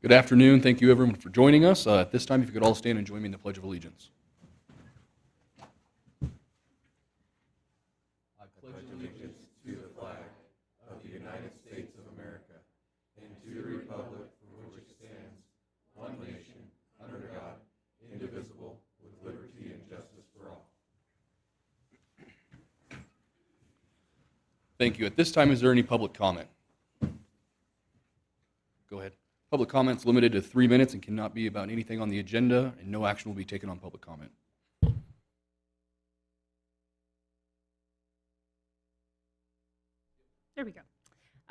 Good afternoon. Thank you, everyone, for joining us. At this time, if you could all stand and join me in the Pledge of Allegiance. I pledge allegiance to the flag of the United States of America and to the republic for which it stands, one nation, under God, indivisible, with liberty and justice for all. Thank you. At this time, is there any public comment? Go ahead. Public comments limited to 3 minutes and cannot be about anything on the agenda, and no action will be taken on public comment. There we go.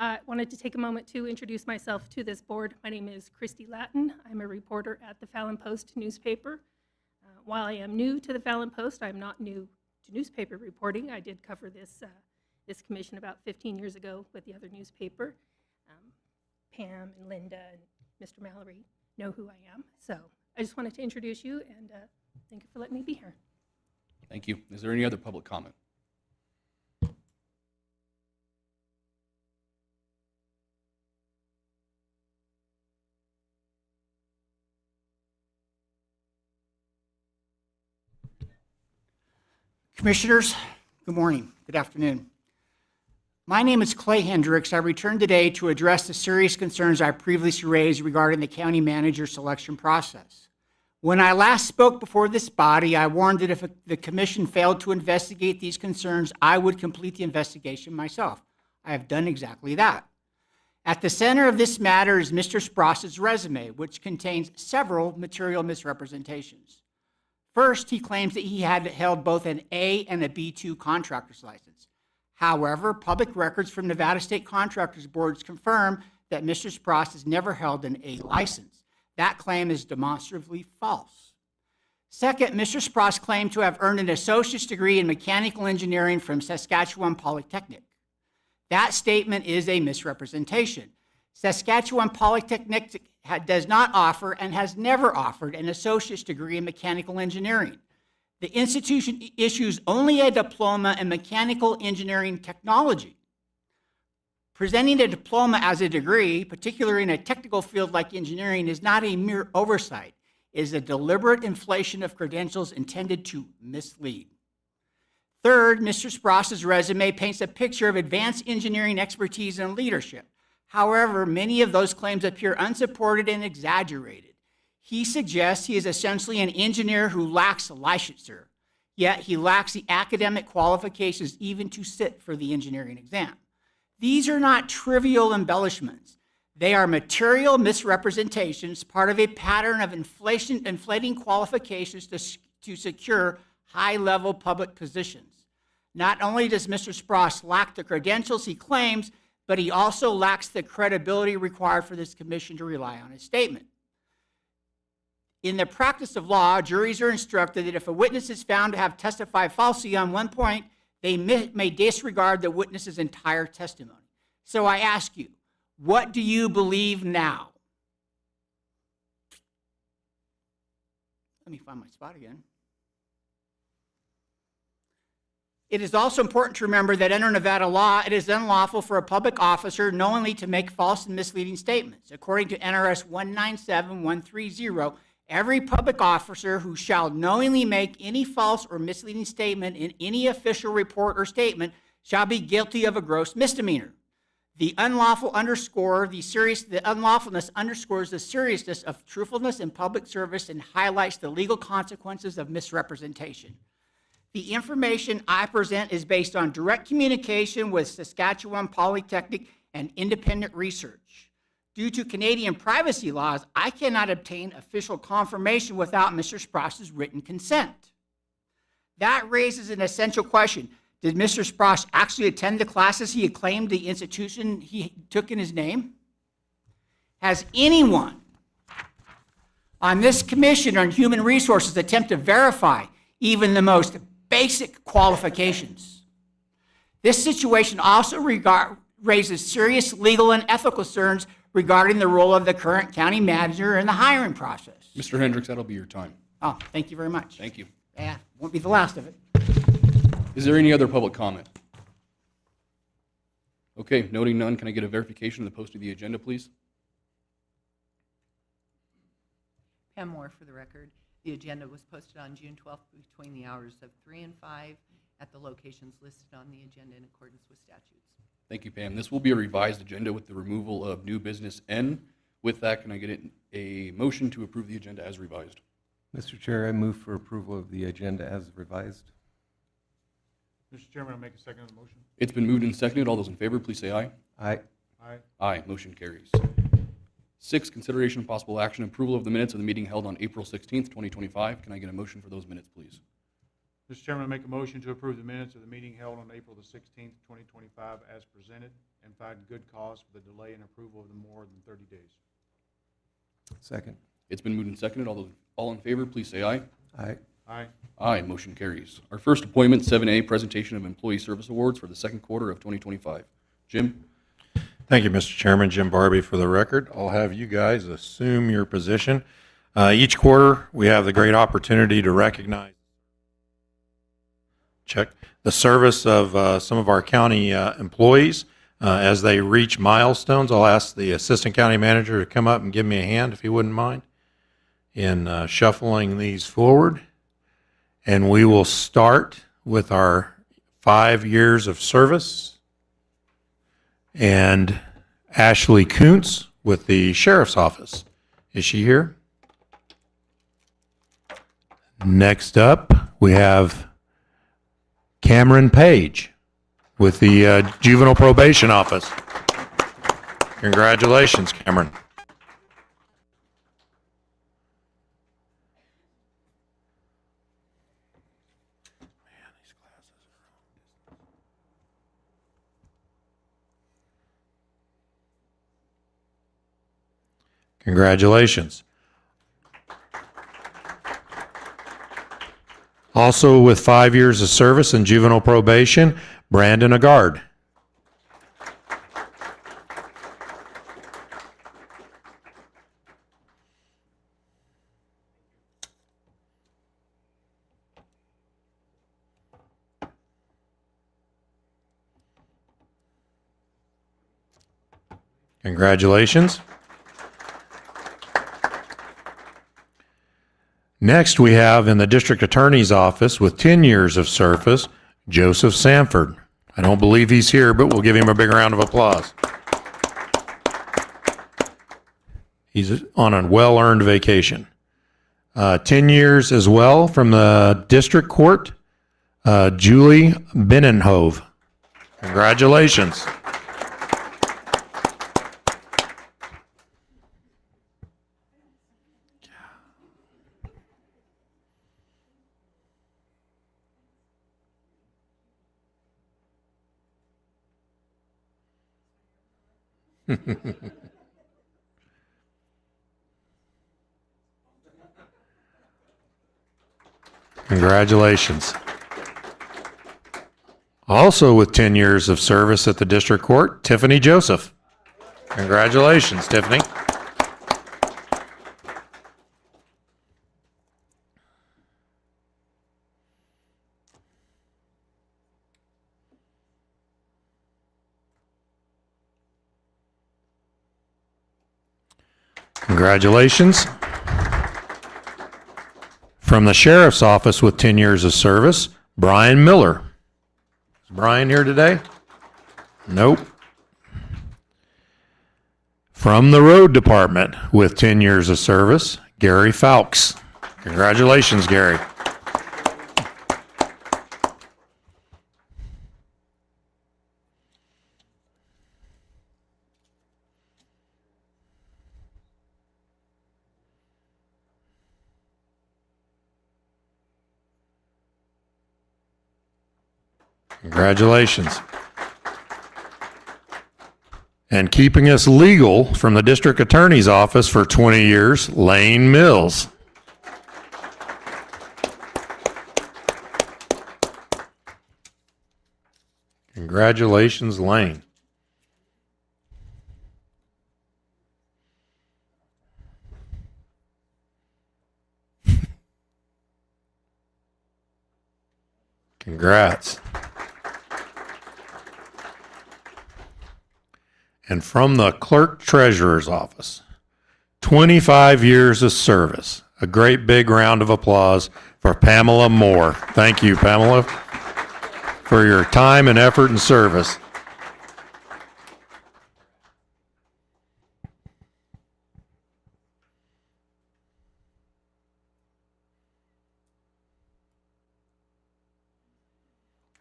I wanted to take a moment to introduce myself to this board. My name is Christy Lattin. I'm a reporter at the Fallon Post newspaper. While I am new to the Fallon Post, I'm not new to newspaper reporting. I did cover this commission about 15 years ago with the other newspaper. Pam and Linda and Mr. Mallory know who I am. So I just wanted to introduce you and thank you for letting me be here. Thank you. Is there any other public comment? Commissioners, good morning, good afternoon. My name is Clay Hendricks. I returned today to address the serious concerns I previously raised regarding the county manager selection process. When I last spoke before this body, I warned that if the commission failed to investigate these concerns, I would complete the investigation myself. I have done exactly that. At the center of this matter is Mr. Spross's resume, which contains several material misrepresentations. First, he claims that he had held both an A and a B2 contractor's license. However, public records from Nevada State Contractors Boards confirm that Mr. Spross has never held an A license. That claim is demonstrably false. Second, Mr. Spross claimed to have earned an associate's degree in mechanical engineering from Saskatchewan Polytechnic. That statement is a misrepresentation. Saskatchewan Polytechnic does not offer and has never offered an associate's degree in mechanical engineering. The institution issues only a diploma in mechanical engineering technology. Presenting a diploma as a degree, particularly in a technical field like engineering, is not a mere oversight. It is a deliberate inflation of credentials intended to mislead. Third, Mr. Spross's resume paints a picture of advanced engineering expertise and leadership. However, many of those claims appear unsupported and exaggerated. He suggests he is essentially an engineer who lacks licensure, yet he lacks the academic qualifications even to sit for the engineering exam. These are not trivial embellishments. They are material misrepresentations, part of a pattern of inflating qualifications to secure high-level public positions. Not only does Mr. Spross lack the credentials he claims, but he also lacks the credibility required for this commission to rely on his statement. In the practice of law, juries are instructed that if a witness is found to have testified falsely on one point, they may disregard the witness's entire testimony. So I ask you, what do you believe now? Let me find my spot again. It is also important to remember that under Nevada law, it is unlawful for a public officer knowingly to make false and misleading statements. According to NRS 197130, every public officer who shall knowingly make any false or misleading statement in any official report or statement shall be guilty of a gross misdemeanor. The unlawfulness underscores the seriousness of truthfulness in public service and highlights the legal consequences of misrepresentation. The information I present is based on direct communication with Saskatchewan Polytechnic and independent research. Due to Canadian privacy laws, I cannot obtain official confirmation without Mr. Spross's written consent. That raises an essential question. Did Mr. Spross actually attend the classes he had claimed the institution he took in his name? Has anyone on this commission on human resources attempted to verify even the most basic qualifications? This situation also raises serious legal and ethical concerns regarding the role of the current county manager in the hiring process. Mr. Hendricks, that'll be your time. Oh, thank you very much. Thank you. Yeah, won't be the last of it. Is there any other public comment? Okay, noting none, can I get a verification of the post of the agenda, please? Pam Moore for the record. The agenda was posted on June 12th between the hours of 3 and 5 at the locations listed on the agenda in accordance with statutes. Thank you, Pam. This will be a revised agenda with the removal of new business N. With that, can I get a motion to approve the agenda as revised? Mr. Chair, I move for approval of the agenda as revised. Mr. Chairman, I'll make a second on the motion. It's been moved and seconded. All those in favor, please say aye. Aye. Aye. Aye, motion carries. 6, consideration of possible action, approval of the minutes of the meeting held on April 16th, 2025. Can I get a motion for those minutes, please? Mr. Chairman, I make a motion to approve the minutes of the meeting held on April the 16th, 2025 as presented and find good cause for the delay in approval of the more than 30 days. Second. It's been moved and seconded. All in favor, please say aye. Aye. Aye. Aye, motion carries. Our first appointment, 7A, presentation of employee service awards for the second quarter of 2025. Jim? Thank you, Mr. Chairman. Jim Barbie for the record. I'll have you guys assume your position. Each quarter, we have the great opportunity to recognize the service of some of our county employees as they reach milestones. I'll ask the Assistant County Manager to come up and give me a hand, if he wouldn't mind, in shuffling these forward. And we will start with our 5 years of service. And Ashley Kuntz with the Sheriff's Office. Is she here? Next up, we have Cameron Page with the Juvenile Probation Office. Congratulations, Cameron. Congratulations. Also with 5 years of service in juvenile probation, Brandon Agard. Congratulations. Next, we have in the District Attorney's Office with 10 years of service, Joseph Sanford. I don't believe he's here, but we'll give him a big round of applause. He's on a well-earned vacation. 10 years as well from the District Court, Julie Binnenhove. Congratulations. Congratulations. Also with 10 years of service at the District Court, Tiffany Joseph. Congratulations, Tiffany. Congratulations. From the Sheriff's Office with 10 years of service, Brian Miller. Is Brian here today? Nope. From the Road Department with 10 years of service, Gary Fowkes. Congratulations, Gary. Congratulations. And keeping us legal from the District Attorney's Office for 20 years, Lane Mills. Congratulations, Lane. Congrats. And from the Clerk Treasurer's Office, 25 years of service. A great big round of applause for Pamela Moore. Thank you, Pamela, for your time and effort and service.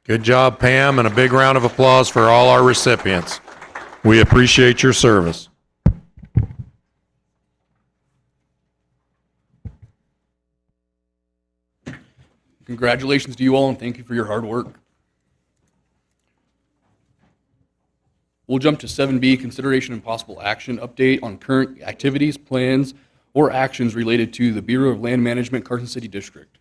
Good job, Pam, and a big round of applause for all our recipients. We appreciate your service. Congratulations to you all, and thank you for your hard work. We'll jump to 7B, consideration and possible action update on current activities, plans, or actions related to the Bureau of Land Management, Carson City District.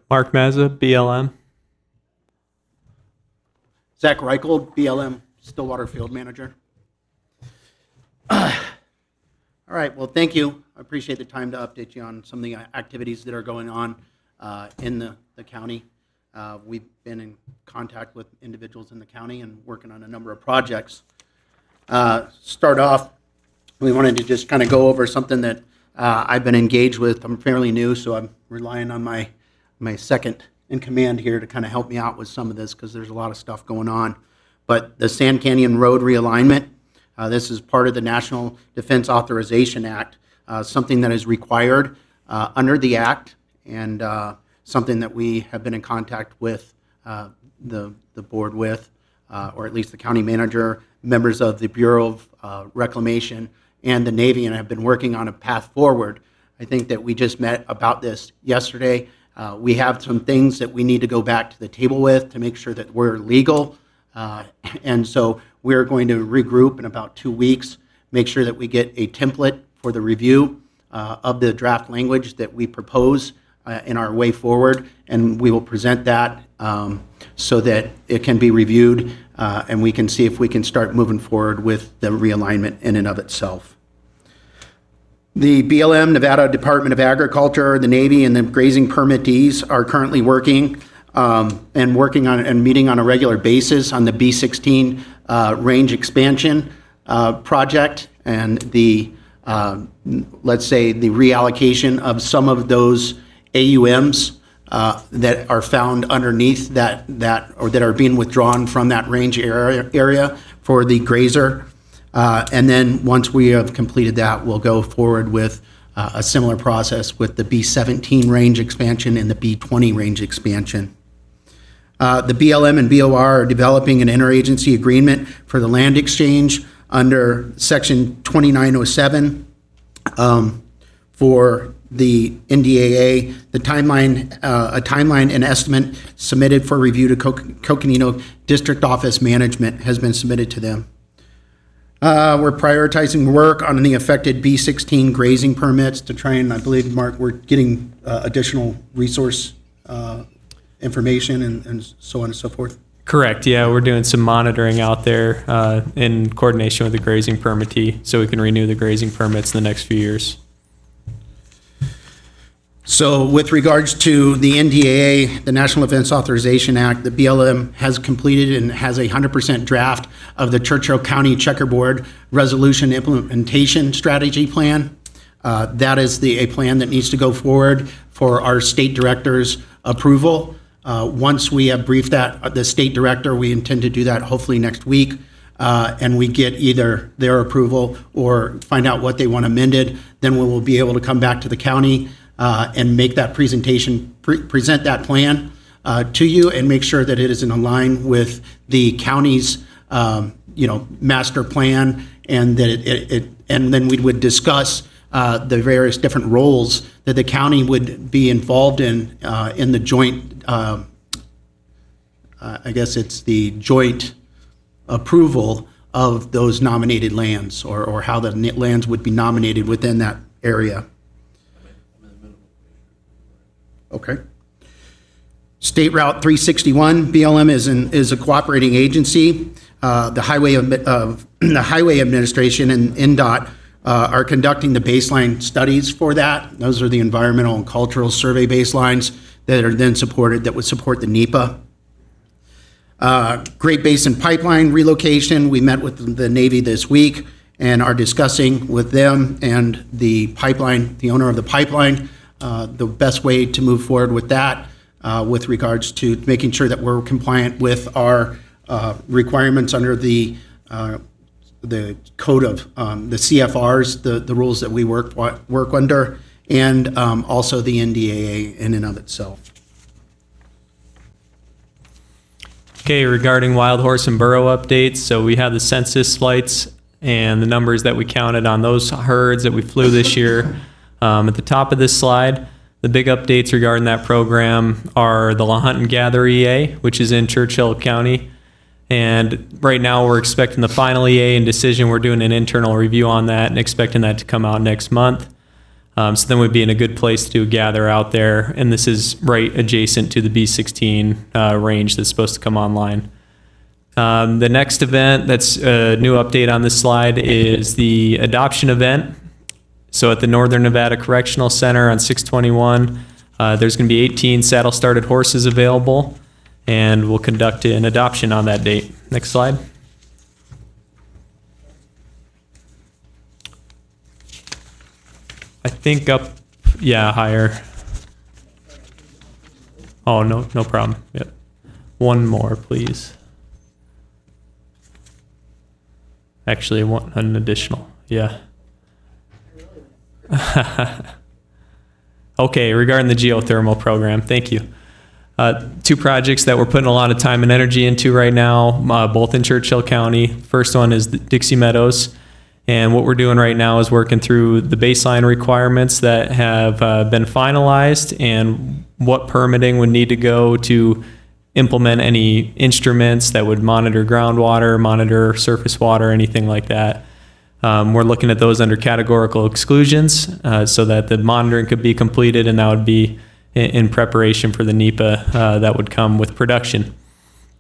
Mark Mazza, BLM. Zach Reichel, BLM Stillwater Field Manager. All right, well, thank you. I appreciate the time to update you on some of the activities that are going on in the county. We've been in contact with individuals in the county and working on a number of projects. Start off, we wanted to just kind of go over something that I've been engaged with. I'm fairly new, so I'm relying on my second in command here to kind of help me out with some of this because there's a lot of stuff going on. But the Sand Canyon Road realignment, this is part of the National Defense Authorization Act, something that is required under the act and something that we have been in contact with the board with, or at least the county manager, members of the Bureau of Reclamation, and the Navy, and have been working on a path forward. I think that we just met about this yesterday. We have some things that we need to go back to the table with to make sure that we're legal. And so we're going to regroup in about 2 weeks, make sure that we get a template for the review of the draft language that we propose in our way forward. And we will present that so that it can be reviewed and we can see if we can start moving forward with the realignment in and of itself. The BLM, Nevada Department of Agriculture, the Navy, and the grazing permittees are currently working and meeting on a regular basis on the B16 range expansion project and the, let's say, the reallocation of some of those AUMs that are found underneath that or that are being withdrawn from that range area for the grazer. And then once we have completed that, we'll go forward with a similar process with the B17 range expansion and the B20 range expansion. The BLM and BOR are developing an interagency agreement for the land exchange under Section 2907 for the NDAA. The timeline, a timeline and estimate submitted for review to Coconino District Office Management has been submitted to them. We're prioritizing work on the affected B16 grazing permits to try and, I believe, Mark, we're getting additional resource information and so on and so forth. Correct, yeah, we're doing some monitoring out there in coordination with the grazing permittee so we can renew the grazing permits in the next few years. So with regards to the NDAA, the National Defense Authorization Act, the BLM has completed and has a 100% draft of the Churchill County Checkerboard Resolution Implementation Strategy Plan. That is a plan that needs to go forward for our state director's approval. Once we have briefed the state director, we intend to do that hopefully next week, and we get either their approval or find out what they want amended, then we will be able to come back to the county and make that presentation, present that plan to you and make sure that it is in line with the county's, master plan, and that and then we would discuss the various different roles that the county would be involved in the joint, I guess it's the joint approval of those nominated lands or how the lands would be nominated within that area. Okay. State Route 361, BLM is a cooperating agency. The Highway Administration and NDOT are conducting the baseline studies for that. Those are the environmental and cultural survey baselines that are then supported, that would support the NEPA. Great Basin Pipeline relocation, we met with the Navy this week and are discussing with them and the pipeline, the owner of the pipeline, the best way to move forward with that with regards to making sure that we're compliant with our requirements under the code of the CFRs, the rules that we work under, and also the NDAA in and of itself. Okay, regarding wild horse and burro updates, so we have the census flights and the numbers that we counted on those herds that we flew this year. At the top of this slide, the big updates regarding that program are the La Hunt and Gather EA, which is in Churchill County. And right now we're expecting the final EA and decision. We're doing an internal review on that and expecting that to come out next month. So then we'd be in a good place to gather out there. And this is right adjacent to the B16 range that's supposed to come online. The next event that's a new update on this slide is the adoption event. So at the Northern Nevada Correctional Center on 6/21, there's going to be 18 saddle-started horses available, and we'll conduct an adoption on that date. Next slide. I think up, yeah, higher. Oh, no problem. Yep. One more, please. Actually, an additional, yeah. Okay, regarding the geothermal program, thank you. Two projects that we're putting a lot of time and energy into right now, both in Churchill County. First one is the Dixie Meadows. And what we're doing right now is working through the baseline requirements that have been finalized and what permitting would need to go to implement any instruments that would monitor groundwater, monitor surface water, anything like that. We're looking at those under categorical exclusions so that the monitoring could be completed, and that would be in preparation for the NEPA that would come with production.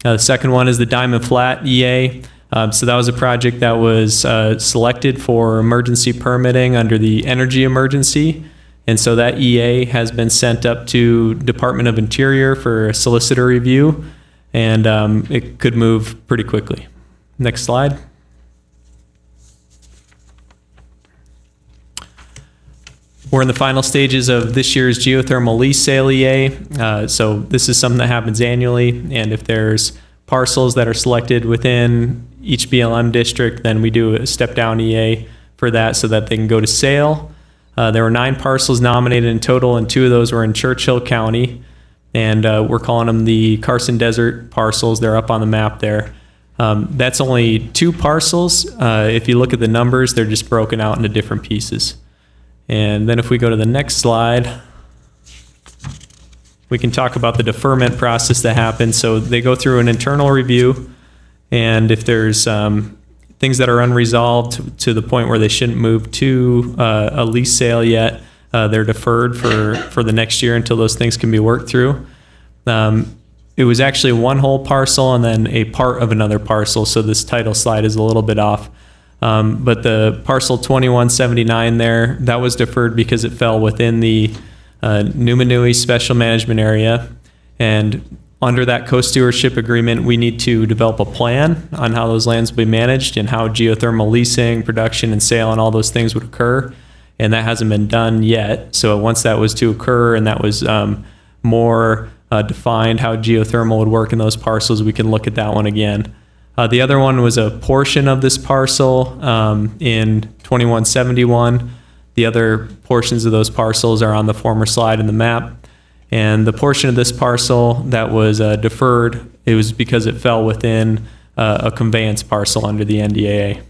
The second one is the Diamond Flat EA. So that was a project that was selected for emergency permitting under the energy emergency. And so that EA has been sent up to Department of Interior for a solicitor review, and it could move pretty quickly. Next slide. We're in the final stages of this year's geothermal lease sale EA. So this is something that happens annually, and if there's parcels that are selected within each BLM district, then we do a step-down EA for that so that they can go to sale. There were 9 parcels nominated in total, and 2 of those were in Churchill County, and we're calling them the Carson Desert parcels. They're up on the map there. That's only 2 parcels. If you look at the numbers, they're just broken out into different pieces. And then if we go to the next slide, we can talk about the deferment process that happens. So they go through an internal review, and if there's things that are unresolved to the point where they shouldn't move to a lease sale yet, they're deferred for the next year until those things can be worked through. It was actually one whole parcel and then a part of another parcel, so this title slide is a little bit off. But the parcel 2179 there, that was deferred because it fell within the Numinui Special Management Area. And under that co-stewardship agreement, we need to develop a plan on how those lands will be managed and how geothermal leasing, production, and sale and all those things would occur. And that hasn't been done yet. So once that was to occur and that was more defined how geothermal would work in those parcels, we can look at that one again. The other one was a portion of this parcel in 2171. The other portions of those parcels are on the former slide in the map. And the portion of this parcel that was deferred, it was because it fell within a conveyance parcel under the NDAA.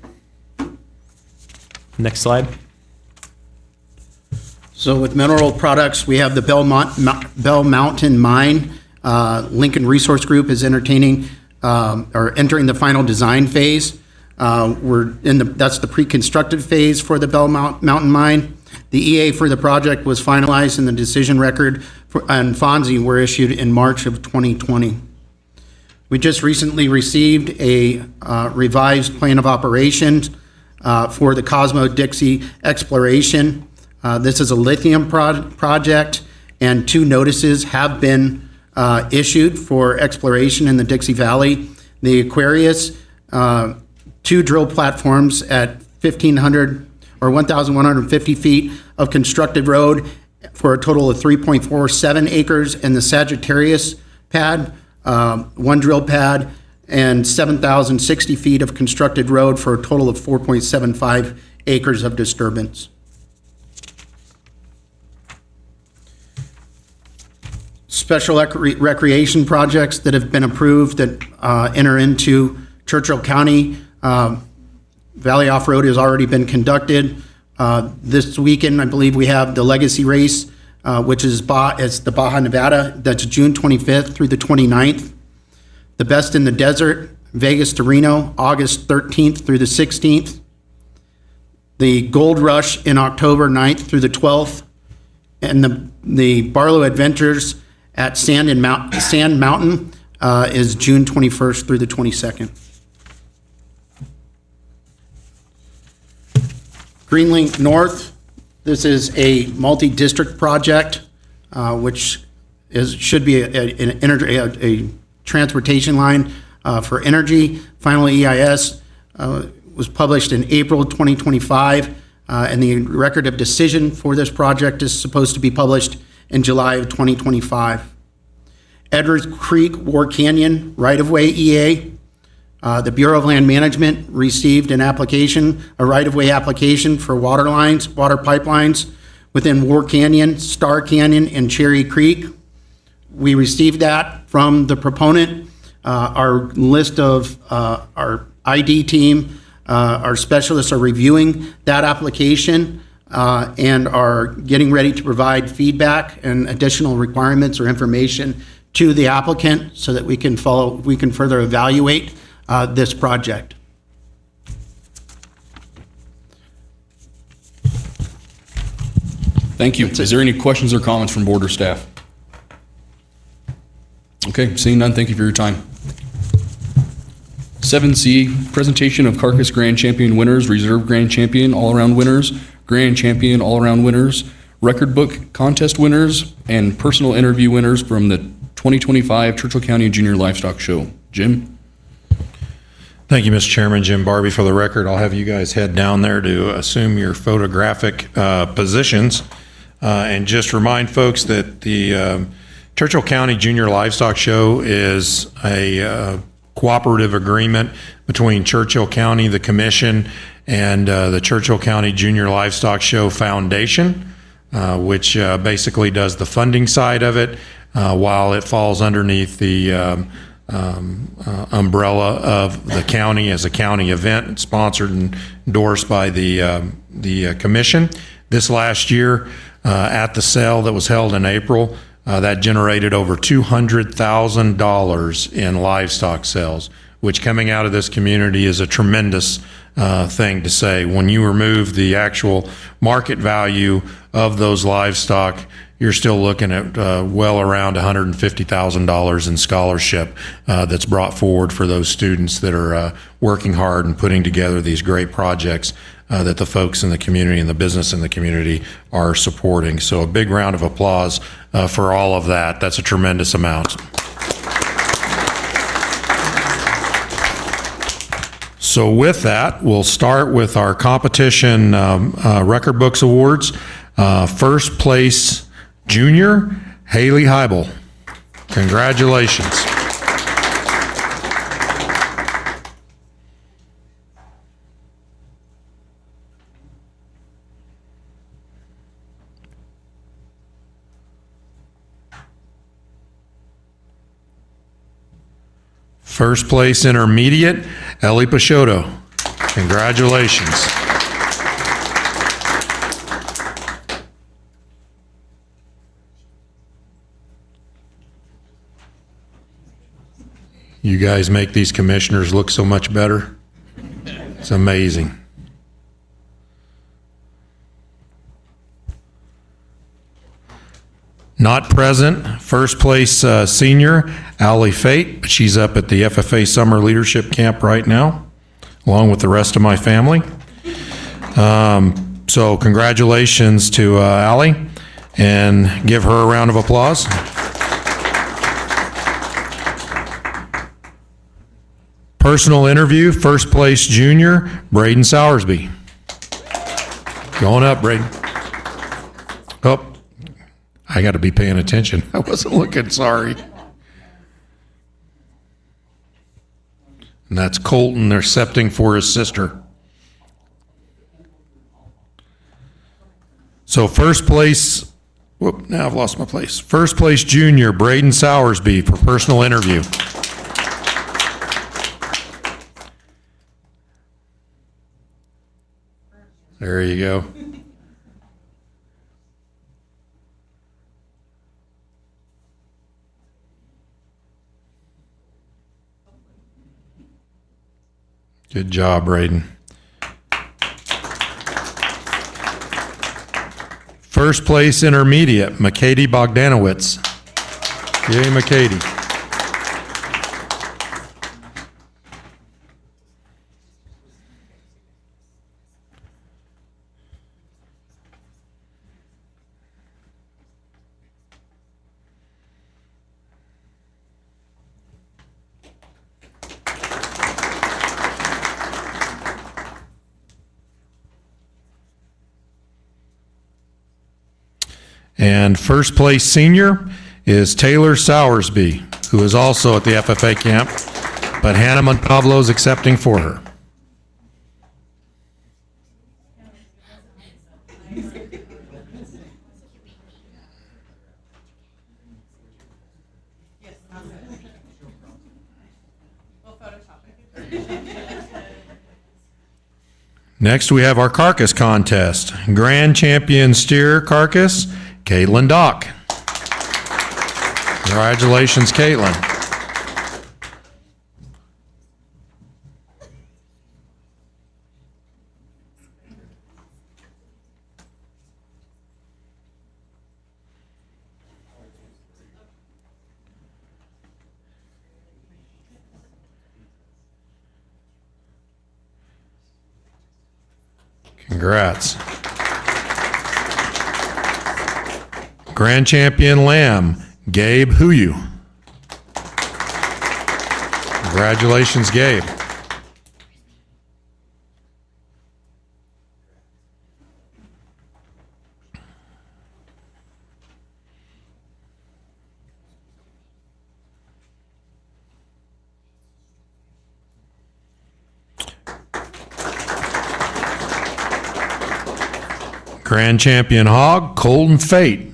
Next slide. So with mineral products, we have the Bell Mountain Mine. Lincoln Resource Group is entering the final design phase. That's the pre-constructed phase for the Bell Mountain Mine. The EA for the project was finalized and the decision record and FONSI were issued in March of 2020. We just recently received a revised plan of operations for the Cosmo Dixie exploration. This is a lithium project, and 2 notices have been issued for exploration in the Dixie Valley. The Aquarius, 2 drill platforms at 1,500 or 1,150 feet of constructed road for a total of 3.47 acres, and the Sagittarius pad, 1 drill pad, and 7,060 feet of constructed road for a total of 4.75 acres of disturbance. Special recreation projects that have been approved that enter into Churchill County. Valley Off-Road has already been conducted. This weekend, I believe we have the Legacy Race, which is the Baja Nevada. That's June 25th through the 29th. The Best in the Desert, Vegas to Reno, August 13th through the 16th. The Gold Rush in October 9th through the 12th. And the Barlow Adventures at Sand Mountain is June 21st through the 22nd. Greenlink North, this is a multi-district project, which should be a transportation line for energy. Final EIS was published in April 2025, and the record of decision for this project is supposed to be published in July of 2025. Edwards Creek War Canyon right-of-way EA. The Bureau of Land Management received a right-of-way application for water lines, water pipelines within War Canyon, Star Canyon, and Cherry Creek. We received that from the proponent. Our list of our ID team, our specialists are reviewing that application and are getting ready to provide feedback and additional requirements or information to the applicant so that we can further evaluate this project. Thank you. Is there any questions or comments from board or staff? Okay, seeing none, thank you for your time. 7C, presentation of Carcass Grand Champion winners, Reserve Grand Champion, All-Around winners, Grand Champion, All-Around winners, Record Book Contest winners, and personal interview winners from the 2025 Churchill County Junior Livestock Show. Jim? Thank you, Mr. Chairman. Jim Barbie for the record. I'll have you guys head down there to assume your photographic positions. And just remind folks that the Churchill County Junior Livestock Show is a cooperative agreement between Churchill County, the Commission, and the Churchill County Junior Livestock Show Foundation, which basically does the funding side of it, while it falls underneath the umbrella of the county as a county event, sponsored and endorsed by the commission. This last year, at the sale that was held in April, that generated over $200,000 in livestock sales, which coming out of this community is a tremendous thing to say. When you remove the actual market value of those livestock, you're still looking at well around $150,000 in scholarship that's brought forward for those students that are working hard and putting together these great projects that the folks in the community and the business in the community are supporting. So a big round of applause for all of that. That's a tremendous amount. So with that, we'll start with our competition record books awards. First place junior, Haley Heibel. Congratulations. First place intermediate, Ellie Pachotto. Congratulations. You guys make these commissioners look so much better. It's amazing. Not present, first place senior, Allie Fate. She's up at the FFA Summer Leadership Camp right now, along with the rest of my family. So congratulations to Ally, and give her a round of applause. Personal interview, first place junior, Braden Sowersby. Going up, Braden. Oh, I got to be paying attention. I wasn't looking, sorry. And that's Colton accepting for his sister. So first place, whoop, now I've lost my place. First place junior, Braden Sowersby for personal interview. There you go. Good job, Braden. First place intermediate, McKady Bogdanowitz. Yay, McKady. And first place senior is Taylor Sowersby, who is also at the FFA camp, but Hannah Montalvo is accepting for her. Next, we have our carcass contest. Grand champion steer carcass, Caitlin Dock. Congratulations, Caitlin. Congrats. Grand champion lamb, Gabe Huyu. Congratulations, Gabe. Grand champion hog, Colton Fate.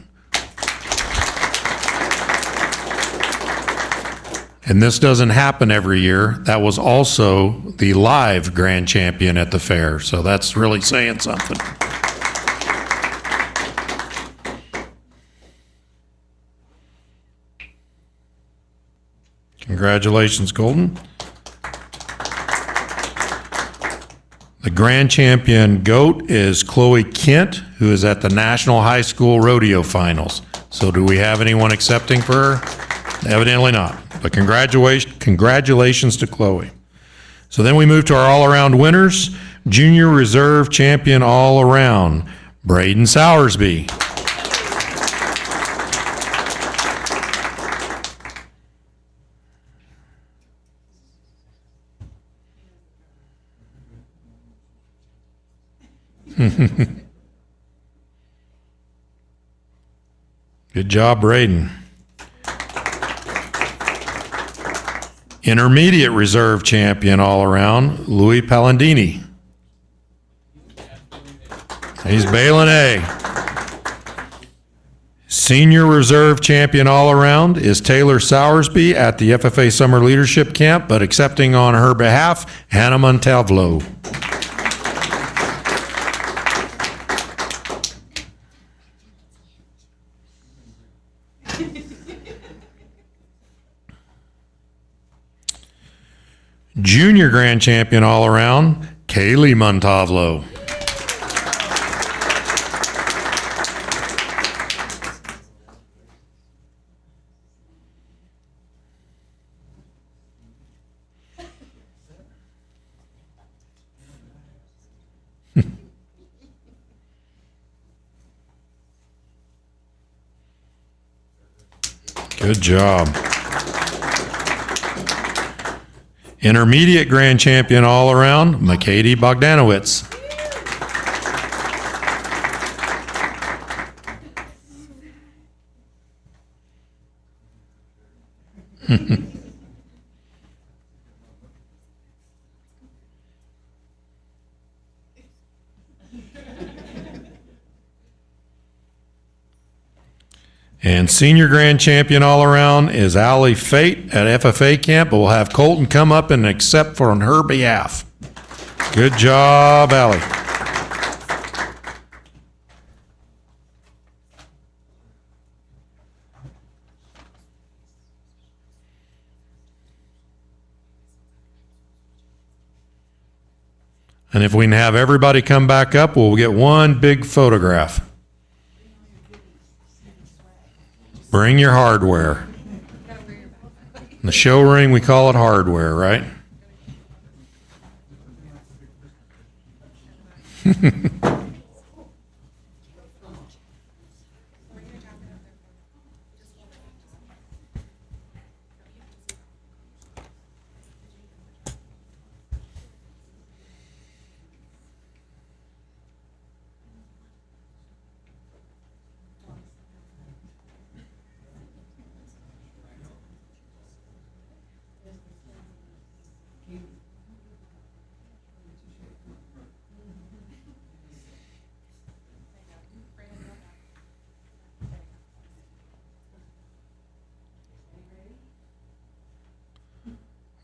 And this doesn't happen every year. That was also the live grand champion at the fair, so that's really saying something. Congratulations, Colton. The grand champion goat is Chloe Kent, who is at the National High School Rodeo Finals. So do we have anyone accepting for her? Evidently not, but congratulations to Chloe. So then we move to our all-around winners. Junior Reserve Champion all-around, Braden Sowersby. Good job, Braden. Intermediate Reserve Champion all around, Louis Palandini. He's bailing A. Senior Reserve Champion all around is Taylor Sowersby at the FFA Summer Leadership Camp, but accepting on her behalf, Hannah Montalvo. Junior Grand Champion all around, Kaylee Montalvo. Good job. Intermediate grand champion all around, McKady Bogdanowitz. And senior grand champion all around is Allie Fate at FFA camp, but we'll have Colton come up and accept on her behalf. Good job, Allie. And if we can have everybody come back up, we'll get one big photograph. Bring your hardware. In the show ring, we call it hardware, right?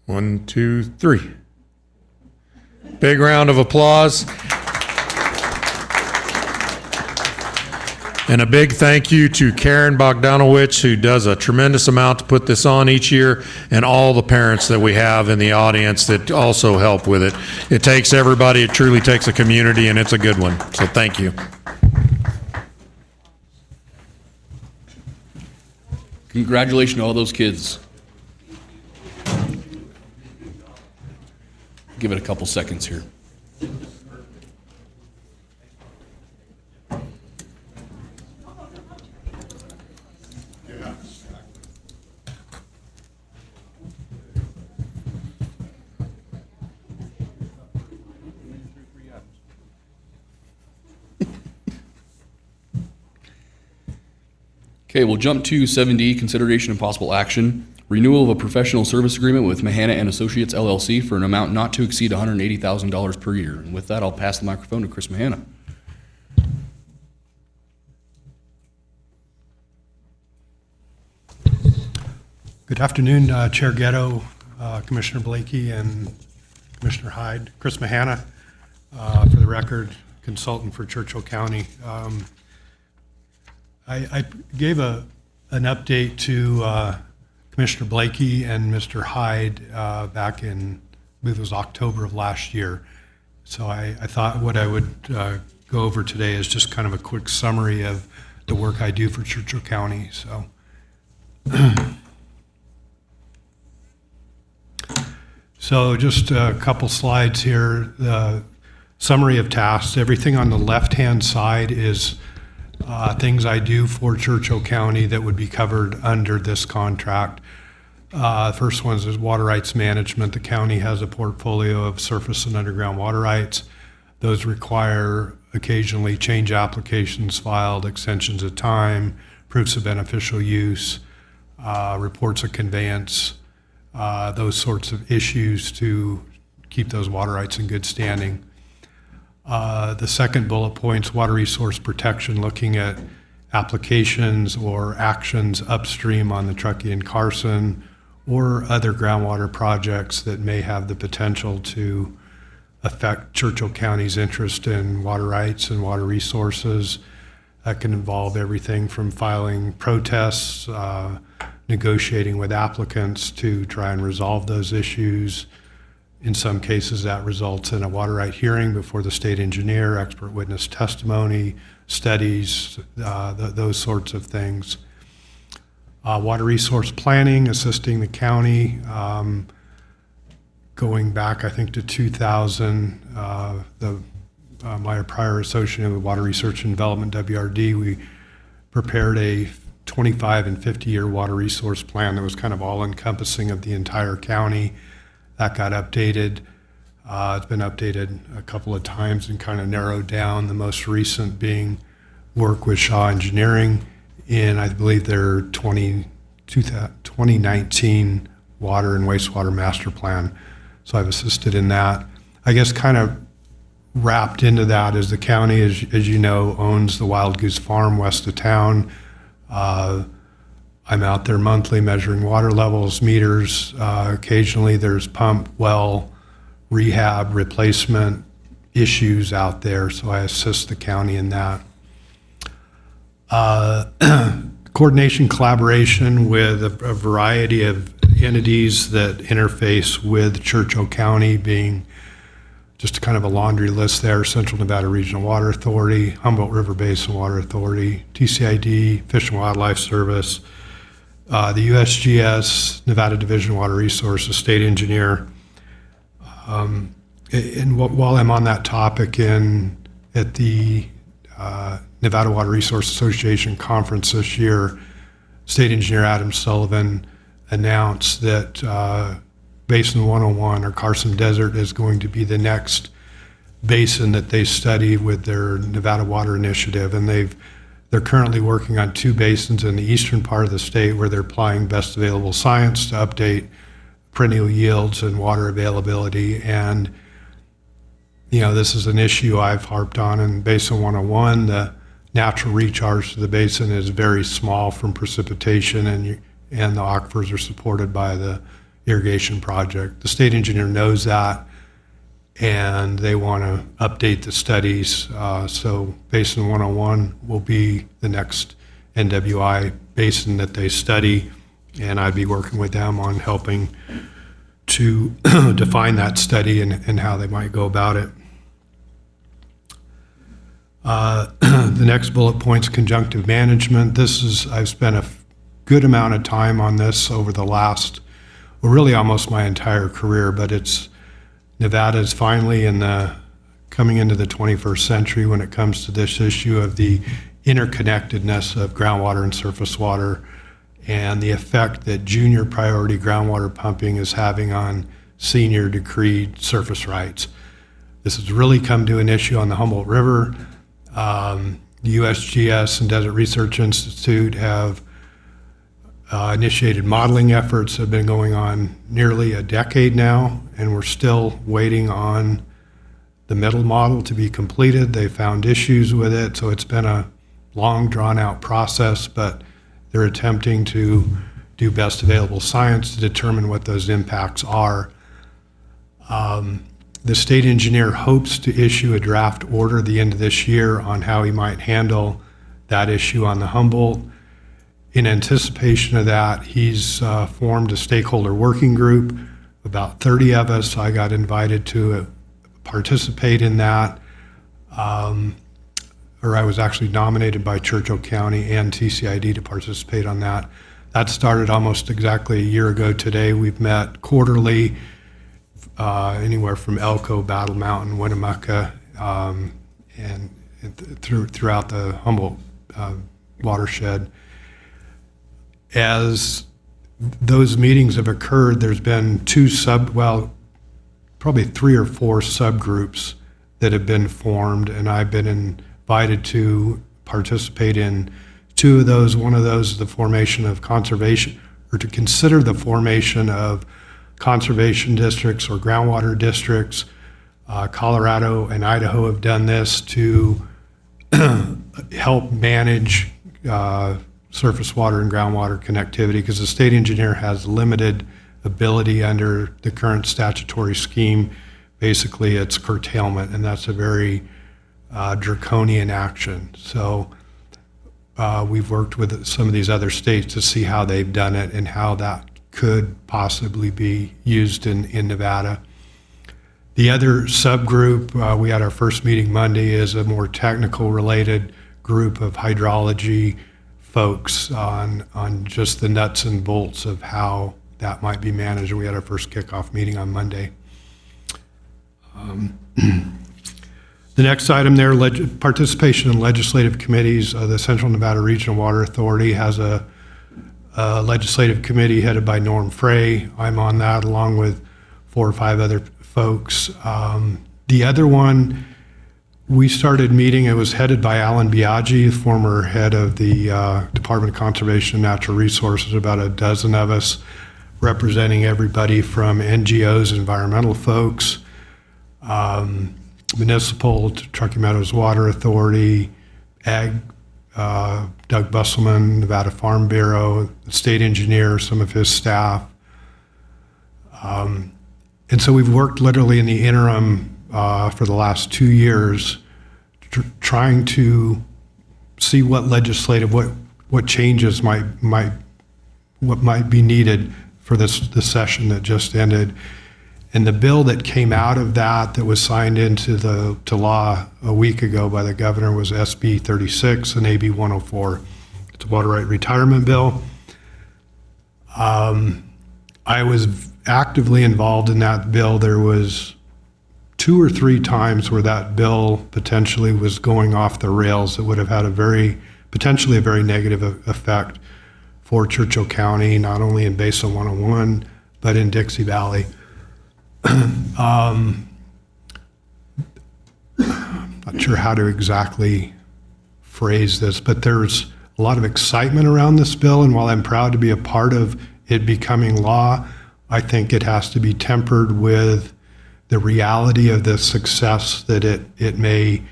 One, two, three. Big round of applause. And a big thank you to Karen Bogdanowicz, who does a tremendous amount to put this on each year, and all the parents that we have in the audience that also help with it. It takes everybody, it truly takes a community, and it's a good one. So thank you. Congratulations to all those kids. Give it a couple seconds here. Okay, we'll jump to 7D, consideration and possible action. Renewal of a professional service agreement with Mahana and Associates LLC for an amount not to exceed $180,000 per year. And with that, I'll pass the microphone to Chris Mahana. Good afternoon, Chair Ghetto, Commissioner Blakey, and Commissioner Hyde. Chris Mahana, for the record, consultant for Churchill County. I gave an update to Commissioner Blakey and Mr. Hyde back in, I believe it was October of last year. So I thought what I would go over today is just kind of a quick summary of the work I do for Churchill County. So just a couple slides here. The summary of tasks. Everything on the left-hand side is things I do for Churchill County that would be covered under this contract. First one is water rights management. The county has a portfolio of surface and underground water rights. Those require occasionally change applications filed, extensions of time, proofs of beneficial use, reports of conveyance, those sorts of issues to keep those water rights in good standing. The second bullet point's water resource protection, looking at applications or actions upstream on the Truckee and Carson or other groundwater projects that may have the potential to affect Churchill County's interest in water rights and water resources. That can involve everything from filing protests, negotiating with applicants to try and resolve those issues. In some cases, that results in a water right hearing before the state engineer, expert witness testimony, studies, those sorts of things. Water resource planning, assisting the county, going back, I think, to 2000. My prior associate with Water Research and Development, WRD, we prepared a 25 and 50-year water resource plan that was kind of all-encompassing of the entire county. That got updated. It's been updated a couple of times and kind of narrowed down, the most recent being work with Shaw Engineering in, I believe, their 2019 water and wastewater master plan. So I've assisted in that. I guess kind of wrapped into that is the county, as you know, owns the Wild Goose Farm west of town. I'm out there monthly measuring water levels, meters. Occasionally there's pump, well, rehab, replacement issues out there, so I assist the county in that. Coordination, collaboration with a variety of entities that interface with Churchill County, being just kind of a laundry list there: Central Nevada Regional Water Authority, Humboldt River Basin Water Authority, TCID, Fish and Wildlife Service, the USGS, Nevada Division of Water Resources, State Engineer. And while I'm on that topic, at the Nevada Water Resource Association conference this year, State Engineer Adam Sullivan announced that Basin 101, or Carson Desert, is going to be the next basin that they study with their Nevada Water Initiative. And they're currently working on 2 basins in the eastern part of the state where they're applying best available science to update perennial yields and water availability. And this is an issue I've harped on. In Basin 101, the natural recharge to the basin is very small from precipitation, and the aquifers are supported by the irrigation project. The state engineer knows that, and they want to update the studies. So Basin 101 will be the next NWI basin that they study, and I'd be working with them on helping to define that study and how they might go about it. The next bullet point's conjunctive management. I've spent a good amount of time on this over the last, well, really almost my entire career, but Nevada is finally coming into the 21st century when it comes to this issue of the interconnectedness of groundwater and surface water, and the effect that junior priority groundwater pumping is having on senior decreed surface rights. This has really come to an issue on the Humboldt River. The USGS and Desert Research Institute have initiated modeling efforts that have been going on nearly a decade now, and we're still waiting on the middle model to be completed. They found issues with it, so it's been a long, drawn-out process, but they're attempting to do best available science to determine what those impacts are. The state engineer hopes to issue a draft order at the end of this year on how he might handle that issue on the Humboldt. In anticipation of that, he's formed a stakeholder working group, about 30 of us. I got invited to participate in that, or I was actually nominated by Churchill County and TCID to participate on that. That started almost exactly a year ago today. We've met quarterly, anywhere from Elko, Battle Mountain, Winnemucca, and throughout the Humboldt watershed. As those meetings have occurred, there's been probably 3 or 4 subgroups that have been formed, and I've been invited to participate in 2 of those. One of those is the formation of conservation, or to consider the formation of conservation districts or groundwater districts. Colorado and Idaho have done this to help manage surface water and groundwater connectivity, because the state engineer has limited ability under the current statutory scheme. Basically, it's curtailment, and that's a very draconian action. So we've worked with some of these other states to see how they've done it and how that could possibly be used in Nevada. The other subgroup, we had our first meeting Monday, is a more technical related group of hydrology folks on just the nuts and bolts of how that might be managed. We had our first kickoff meeting on Monday. The next item there, participation in legislative committees. The Central Nevada Regional Water Authority has a legislative committee headed by Norm Frey. I'm on that along with 4 or 5 other folks. The other one, we started meeting, it was headed by Alan Biaggi, former head of the Department of Conservation and Natural Resources, about a dozen of us representing everybody from NGOs, environmental folks, municipal, to Truckee Meadows Water Authority, Ag, Doug Busselman, Nevada Farm Bureau, the state engineer, some of his staff. And so we've worked literally in the interim for the last 2 years, trying to see what legislative, what changes might be needed for this session that just ended. And the bill that came out of that was signed into to law a week ago by the governor was SB 36 and AB 104. It's a water right retirement bill. I was actively involved in that bill. There was 2 or 3 times where that bill potentially was going off the rails that would have had potentially a very negative effect for Churchill County, not only in Basin 101, but in Dixie Valley. Not sure how to exactly phrase this, but there's a lot of excitement around this bill, and while I'm proud to be a part of it becoming law, I think it has to be tempered with the reality of the success that it may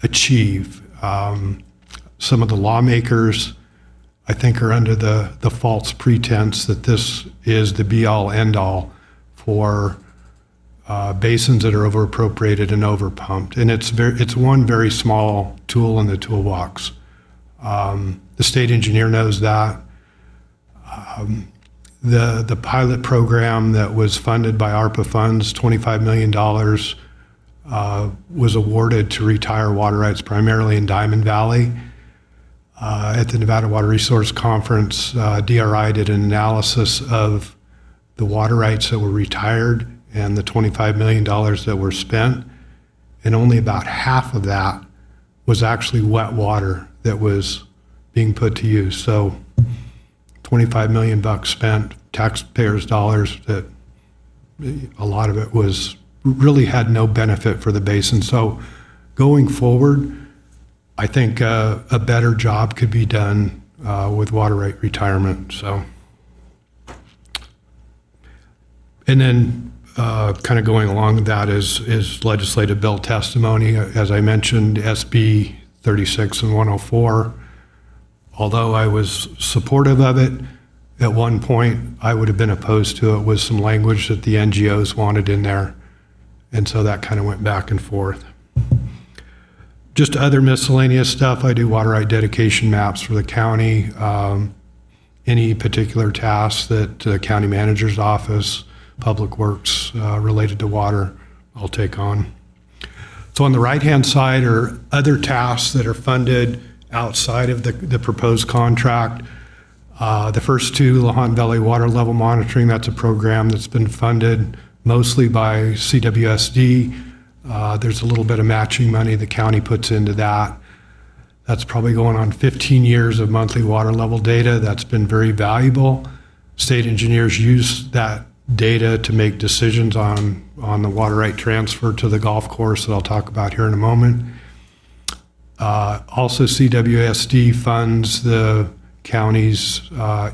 achieve. Some of the lawmakers, I think, are under the false pretense that this is the be-all, end-all for basins that are over-appropriated and over-pumped. And it's one very small tool in the toolbox. The state engineer knows that. The pilot program that was funded by ARPA funds, $25 million, was awarded to retire water rights primarily in Diamond Valley. At the Nevada Water Resource Conference, DRI did an analysis of the water rights that were retired and the $25 million that were spent, and only about half of that was actually wet water that was being put to use. So $25 million spent, taxpayers' dollars, that a lot of it really had no benefit for the basin. So going forward, I think a better job could be done with water right retirement. So, and then kind of going along with that is legislative bill testimony. As I mentioned, SB 36 and 104. Although I was supportive of it, at one point I would have been opposed to it with some language that the NGOs wanted in there. And so that kind of went back and forth. Just other miscellaneous stuff. I do water right dedication maps for the county. Any particular tasks that the county manager's office, public works related to water, I'll take on. So on the right-hand side are other tasks that are funded outside of the proposed contract. The first 2, Lahontan Valley Water Level Monitoring, that's a program that's been funded mostly by CWSD. There's a little bit of matching money the county puts into that. That's probably going on 15 years of monthly water level data. That's been very valuable. State engineers use that data to make decisions on the water right transfer to the golf course that I'll talk about here in a moment. Also, CWSD funds the county's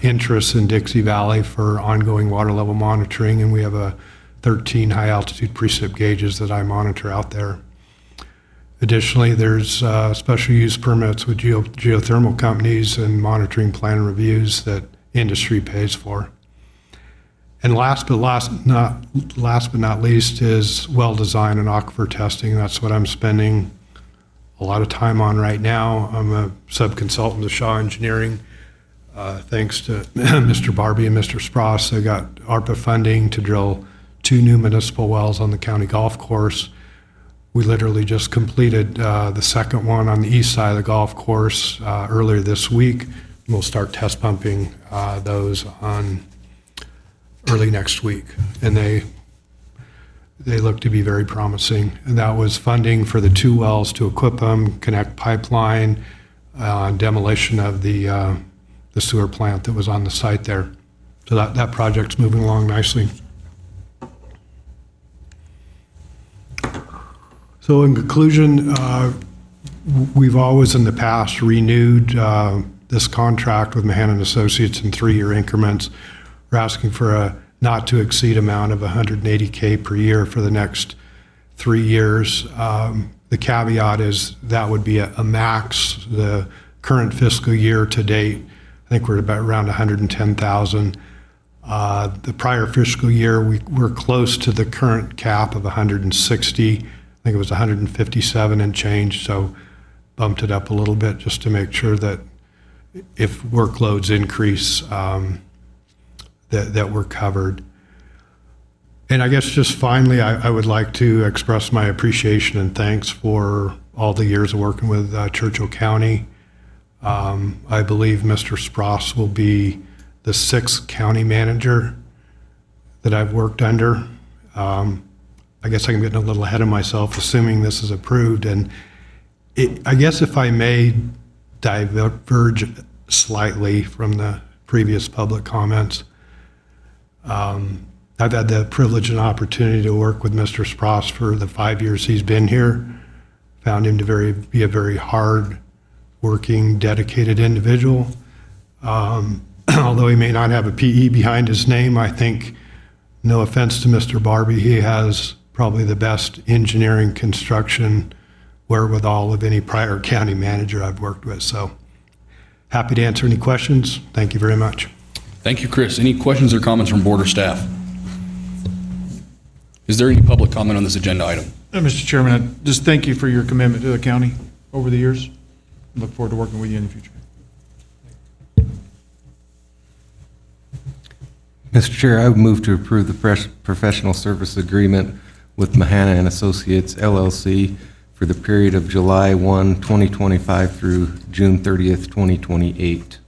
interest in Dixie Valley for ongoing water level monitoring, and we have 13 high-altitude precip gauges that I monitor out there. Additionally, there's special use permits with geothermal companies and monitoring plan reviews that industry pays for. And last but not least is well design and aquifer testing. That's what I'm spending a lot of time on right now. I'm a sub-consultant to Shaw Engineering. Thanks to Mr. Barbie and Mr. Spross, they got ARPA funding to drill 2 new municipal wells on the county golf course. We literally just completed the second one on the east side of the golf course earlier this week. We'll start test pumping those on early next week. And they look to be very promising. And that was funding for the 2 wells to equip them, connect pipeline, demolition of the sewer plant that was on the site there. So that project's moving along nicely. So in conclusion, we've always in the past renewed this contract with Mahan & Associates in 3-year increments. We're asking for a not to exceed amount of $180K per year for the next 3 years. The caveat is that would be a max. The current fiscal year to date, I think we're about around 110,000. The prior fiscal year, we're close to the current cap of 160. I think it was 157 and change, so bumped it up a little bit just to make sure that if workloads increase, that we're covered. And I guess just finally, I would like to express my appreciation and thanks for all the years of working with Churchill County. I believe Mr. Spross will be the 6th county manager that I've worked under. I guess I'm getting a little ahead of myself, assuming this is approved. And I guess if I may diverge slightly from the previous public comments, I've had the privilege and opportunity to work with Mr. Spross for the 5 years he's been here. Found him to be a very hard-working, dedicated individual. Although he may not have a PE behind his name, I think, no offense to Mr. Barbie, he has probably the best engineering construction wherewithal of any prior county manager I've worked with. So happy to answer any questions. Thank you very much. Thank you, Chris. Any questions or comments from board or staff? Is there any public comment on this agenda item? Mr. Chairman, I just thank you for your commitment to the county over the years. I look forward to working with you in the future. Mr. Chair, I would move to approve the professional service agreement with Mahan & Associates LLC for the period of July 1, 2025 through June 30th, 2028.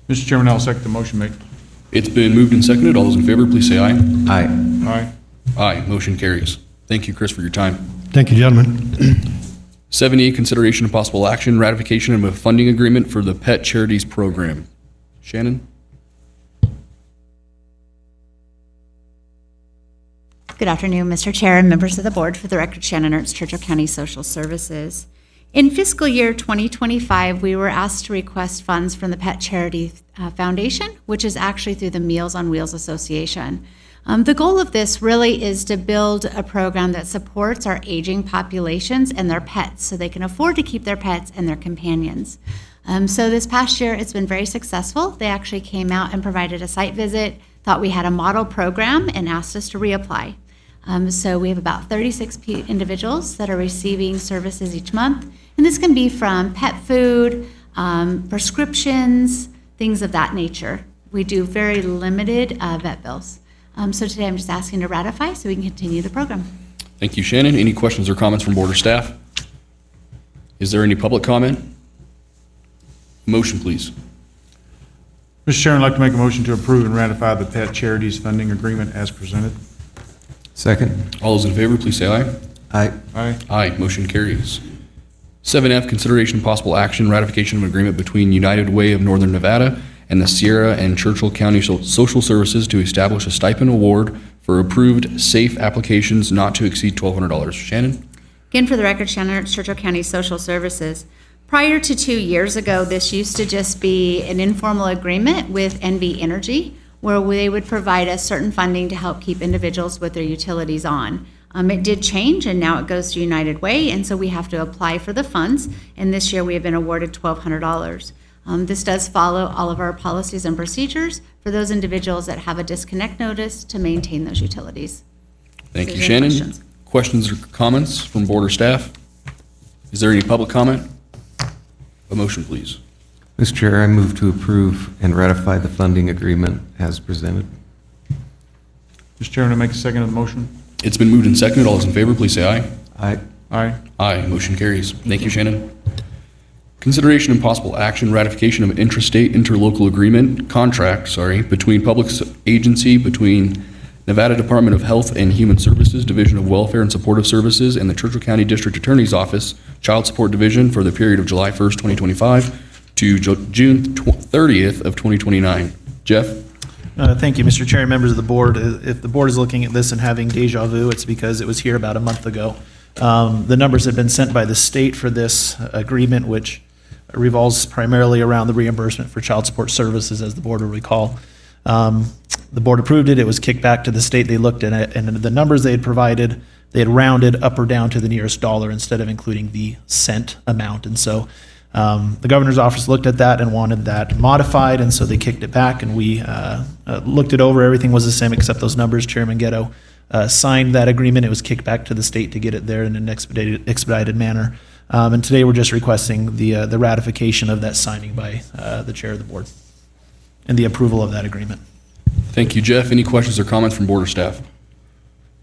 Mr. Chairman, I'll second the motion made. It's been moved and seconded. All those in favor, please say aye. Aye. Aye. Aye. Motion carries. Thank you, Chris, for your time. Thank you, gentlemen. 7E, consideration of possible action, ratification of a funding agreement for the Pet Charities Program. Shannon? Good afternoon, Mr. Chair and members of the board. For the record, Shannon Ertz, Churchill County Social Services. In fiscal year 2025, we were asked to request funds from the Pet Charity Foundation, which is actually through the Meals on Wheels Association. The goal of this really is to build a program that supports our aging populations and their pets so they can afford to keep their pets and their companions. So this past year, it's been very successful. They actually came out and provided a site visit, thought we had a model program, and asked us to reapply. So we have about 36 individuals that are receiving services each month. And this can be from pet food, prescriptions, things of that nature. We do very limited vet bills. So today I'm just asking to ratify so we can continue the program. Thank you, Shannon. Any questions or comments from board or staff? Is there any public comment? Motion, please. Mr. Chairman, I'd like to make a motion to approve and ratify the Pet Charities Funding Agreement as presented. Second. All those in favor, please say aye. Aye. Aye. Aye. Motion carries. 7F, consideration possible action, ratification of agreement between United Way of Northern Nevada and the Sierra and Churchill County Social Services to establish a stipend award for approved safe applications not to exceed $1,200. Shannon? Again, for the record, Shannon Ertz, Churchill County Social Services. Prior to 2 years ago, this used to just be an informal agreement with NV Energy, where they would provide us certain funding to help keep individuals with their utilities on. It did change, and now it goes to United Way, and so we have to apply for the funds, and this year we have been awarded $1,200. This does follow all of our policies and procedures for those individuals that have a disconnect notice to maintain those utilities. Thank So you, is there Shannon. questions? Questions or comments from board or staff? Is there any public comment? A motion, please. Mr. Chair, I move to approve and ratify the funding agreement as presented. Mr. Chairman, I make a second of the motion. It's been moved and seconded. All those in favor, please say aye. Aye. Aye. Aye. Motion carries. Thank you, Shannon. Consideration and possible action, ratification of intrastate interlocal agreement, contract, between public agency, between Nevada Department of Health and Human Services, Division of Welfare and Supportive Services, and the Churchill County District Attorney's Office, Child Support Division for the period of July 1st, 2025 to June 30th of 2029. Jeff? Thank you, Mr. Chair and members of the board. If the board is looking at this and having deja vu, it's because it was here about a month ago. The numbers have been sent by the state for this agreement, which revolves primarily around the reimbursement for child support services, as the board will recall. The board approved it. It was kicked back to the state. They looked at it, and the numbers they had provided, they had rounded up or down to the nearest dollar instead of including the cent amount. And so the governor's office looked at that and wanted that modified, and so they kicked it back, and we looked it over. Everything was the same except those numbers. Chairman Ghetto signed that agreement. It was kicked back to the state to get it there in an expedited manner. And today we're just requesting the ratification of that signing by the chair of the board and the approval of that agreement. Thank you, Jeff. Any questions or comments from board or staff?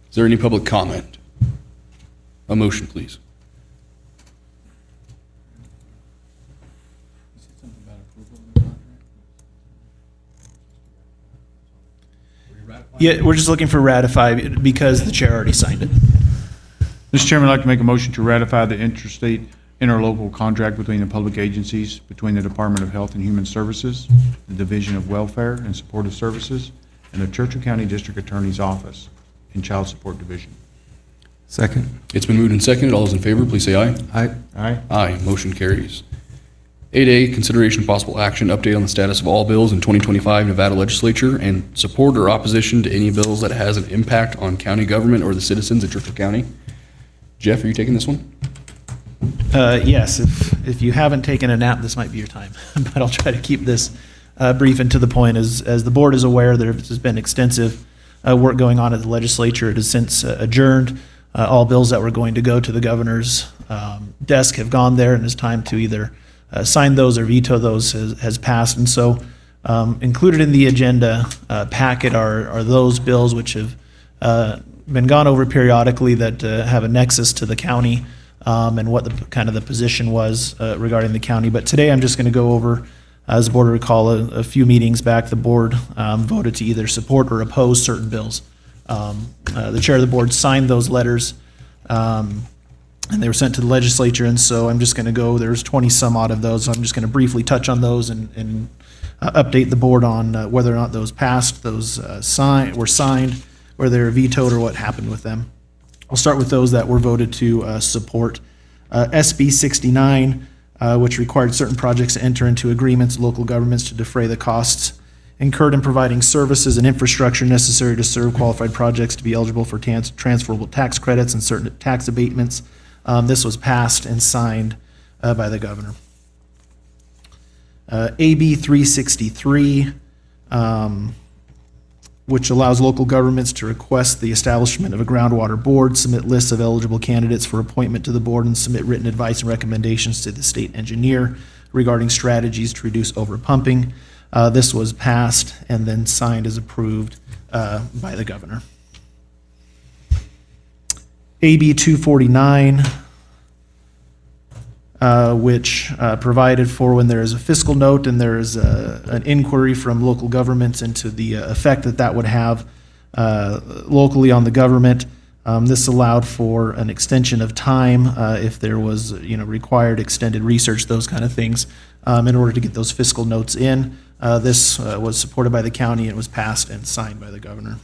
Is there any public comment? A motion, please. Yeah, we're just looking for ratify because the chair already signed it. Mr. Chairman, I'd like to make a motion to ratify the interstate interlocal contract between the public agencies, between the Department of Health and Human Services, the Division of Welfare and Supportive Services, and the Churchill County District Attorney's Office and Child Support Division. Second. It's been moved and seconded. All those in favor, please say aye. Aye. Aye. Aye. Motion carries. 8A, consideration of possible action, update on the status of all bills in 2025 Nevada legislature and support or opposition to any bills that has an impact on county government or the citizens of Churchill County. Jeff, are you taking this one? Yes, if you haven't taken a nap, this might be your time, but I'll try to keep this brief and to the point. As the board is aware, there has been extensive work going on at the legislature. It has since adjourned. All bills that were going to go to the governor's desk have gone there, and it's time to either sign those or veto those has passed. And so included in the agenda packet are those bills which have been gone over periodically that have a nexus to the county and what the kind of the position was regarding the county. But today I'm just going to go over, as the board will recall, a few meetings back, the board voted to either support or oppose certain bills. The chair of the board signed those letters and they were sent to the legislature, and so I'm just going to go, there's 20 some odd of those, so I'm just going to briefly touch on those and update the board on whether or not those passed, those were signed, or they were vetoed, or what happened with them. I'll start with those that were voted to support. SB 69, which required certain projects to enter into agreements with local governments to defray the costs incurred in providing services and infrastructure necessary to serve qualified projects to be eligible for transferable tax credits and certain tax abatements. This was passed and signed by the governor. AB 363, which allows local governments to request the establishment of a groundwater board, submit lists of eligible candidates for appointment to the board, and submit written advice and recommendations to the state engineer regarding strategies to reduce overpumping. This was passed and then signed as approved by the governor. AB 249, which provided for when there is a fiscal note and there is an inquiry from local governments into the effect that would have locally on the government. This allowed for an extension of time if there was, required extended research, those kind of things, in order to get those fiscal notes in. This was supported by the county and was passed and signed by the governor.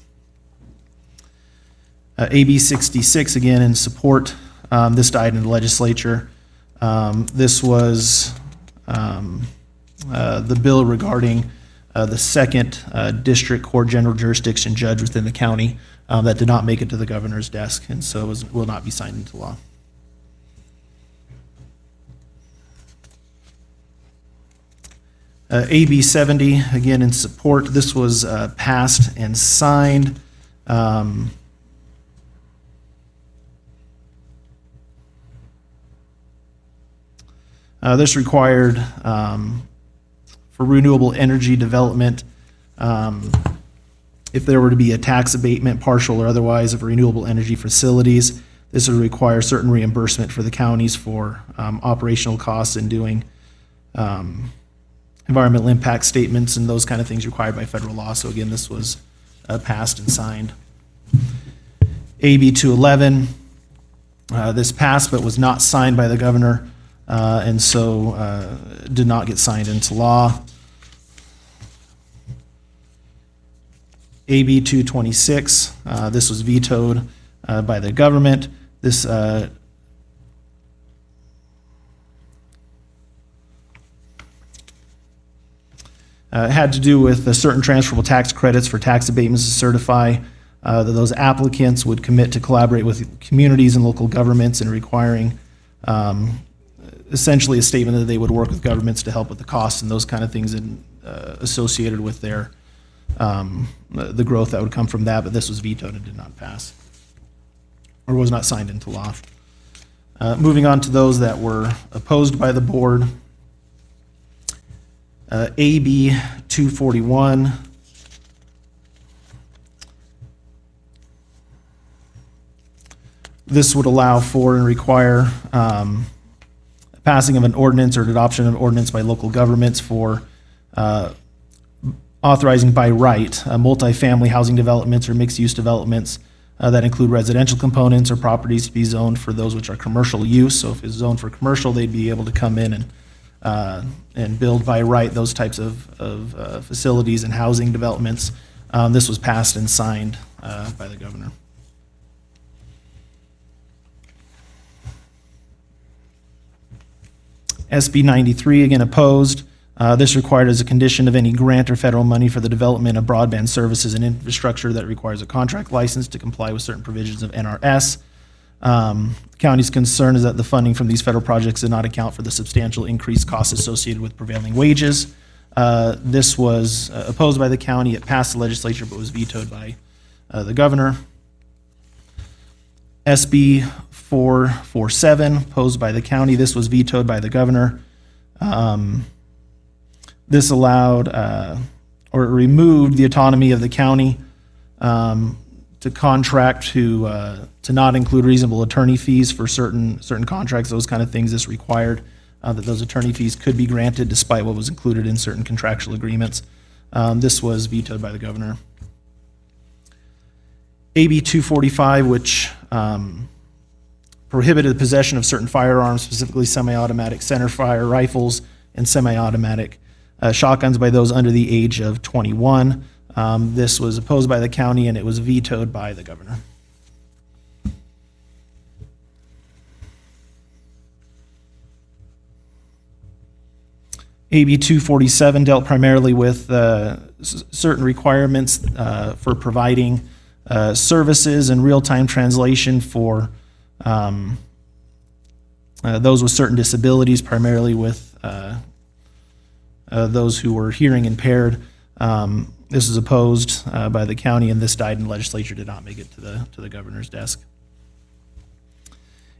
AB 66, again, in support. This died in the legislature. This was the bill regarding the second district court general jurisdiction judge within the county that did not make it to the governor's desk, and so will not be signed into law. AB 70, again in support. This was passed and signed. This required, for renewable energy development, if there were to be a tax abatement, partial or otherwise, of renewable energy facilities, this would require certain reimbursement for the counties for operational costs and doing environmental impact statements and those kind of things required by federal law. So again, this was passed and signed AB 211, this passed but was not signed by the governor, and so did not get signed into law. AB 226, this was vetoed by the government. This had to do with certain transferable tax credits for tax abatements to certify that those applicants would commit to collaborate with communities and local governments in requiring essentially a statement that they would work with governments to help with the costs and those kind of things associated with their the growth that would come from that, but this was vetoed and did not pass, or was not signed into law. Moving on to those that were opposed by the board. AB 241. This would allow for and require passing of an ordinance or adoption of an ordinance by local governments for authorizing by right multifamily housing developments or mixed-use developments that include residential components or properties to be zoned for those which are commercial use. So if it's zoned for commercial, they'd be able to come in and build by right those types of facilities and housing developments. This was passed and signed by the governor. SB 93, again opposed. This required as a condition of any grant or federal money for the development of broadband services and infrastructure that requires a contract license to comply with certain provisions of NRS. The county's concern is that the funding from these federal projects did not account for the substantial increased costs associated with prevailing wages. This was opposed by the county. It passed the legislature but was vetoed by the governor. SB 447, opposed by the county. This was vetoed by the governor. This allowed or removed the autonomy of the county to contract to not include reasonable attorney fees for certain contracts, those kind of things. This required that those attorney fees could be granted despite what was included in certain contractual agreements. This was vetoed by the governor. AB 245, which prohibited the possession of certain firearms, specifically semi-automatic centerfire rifles and semi-automatic shotguns by those under the age of 21. This was opposed by the county and it was vetoed by the governor. AB 247 dealt primarily with certain requirements for providing services and real-time translation for those with certain disabilities, primarily with those who were hearing impaired. This was opposed by the county, and this died in the legislature, did not make it to the governor's desk.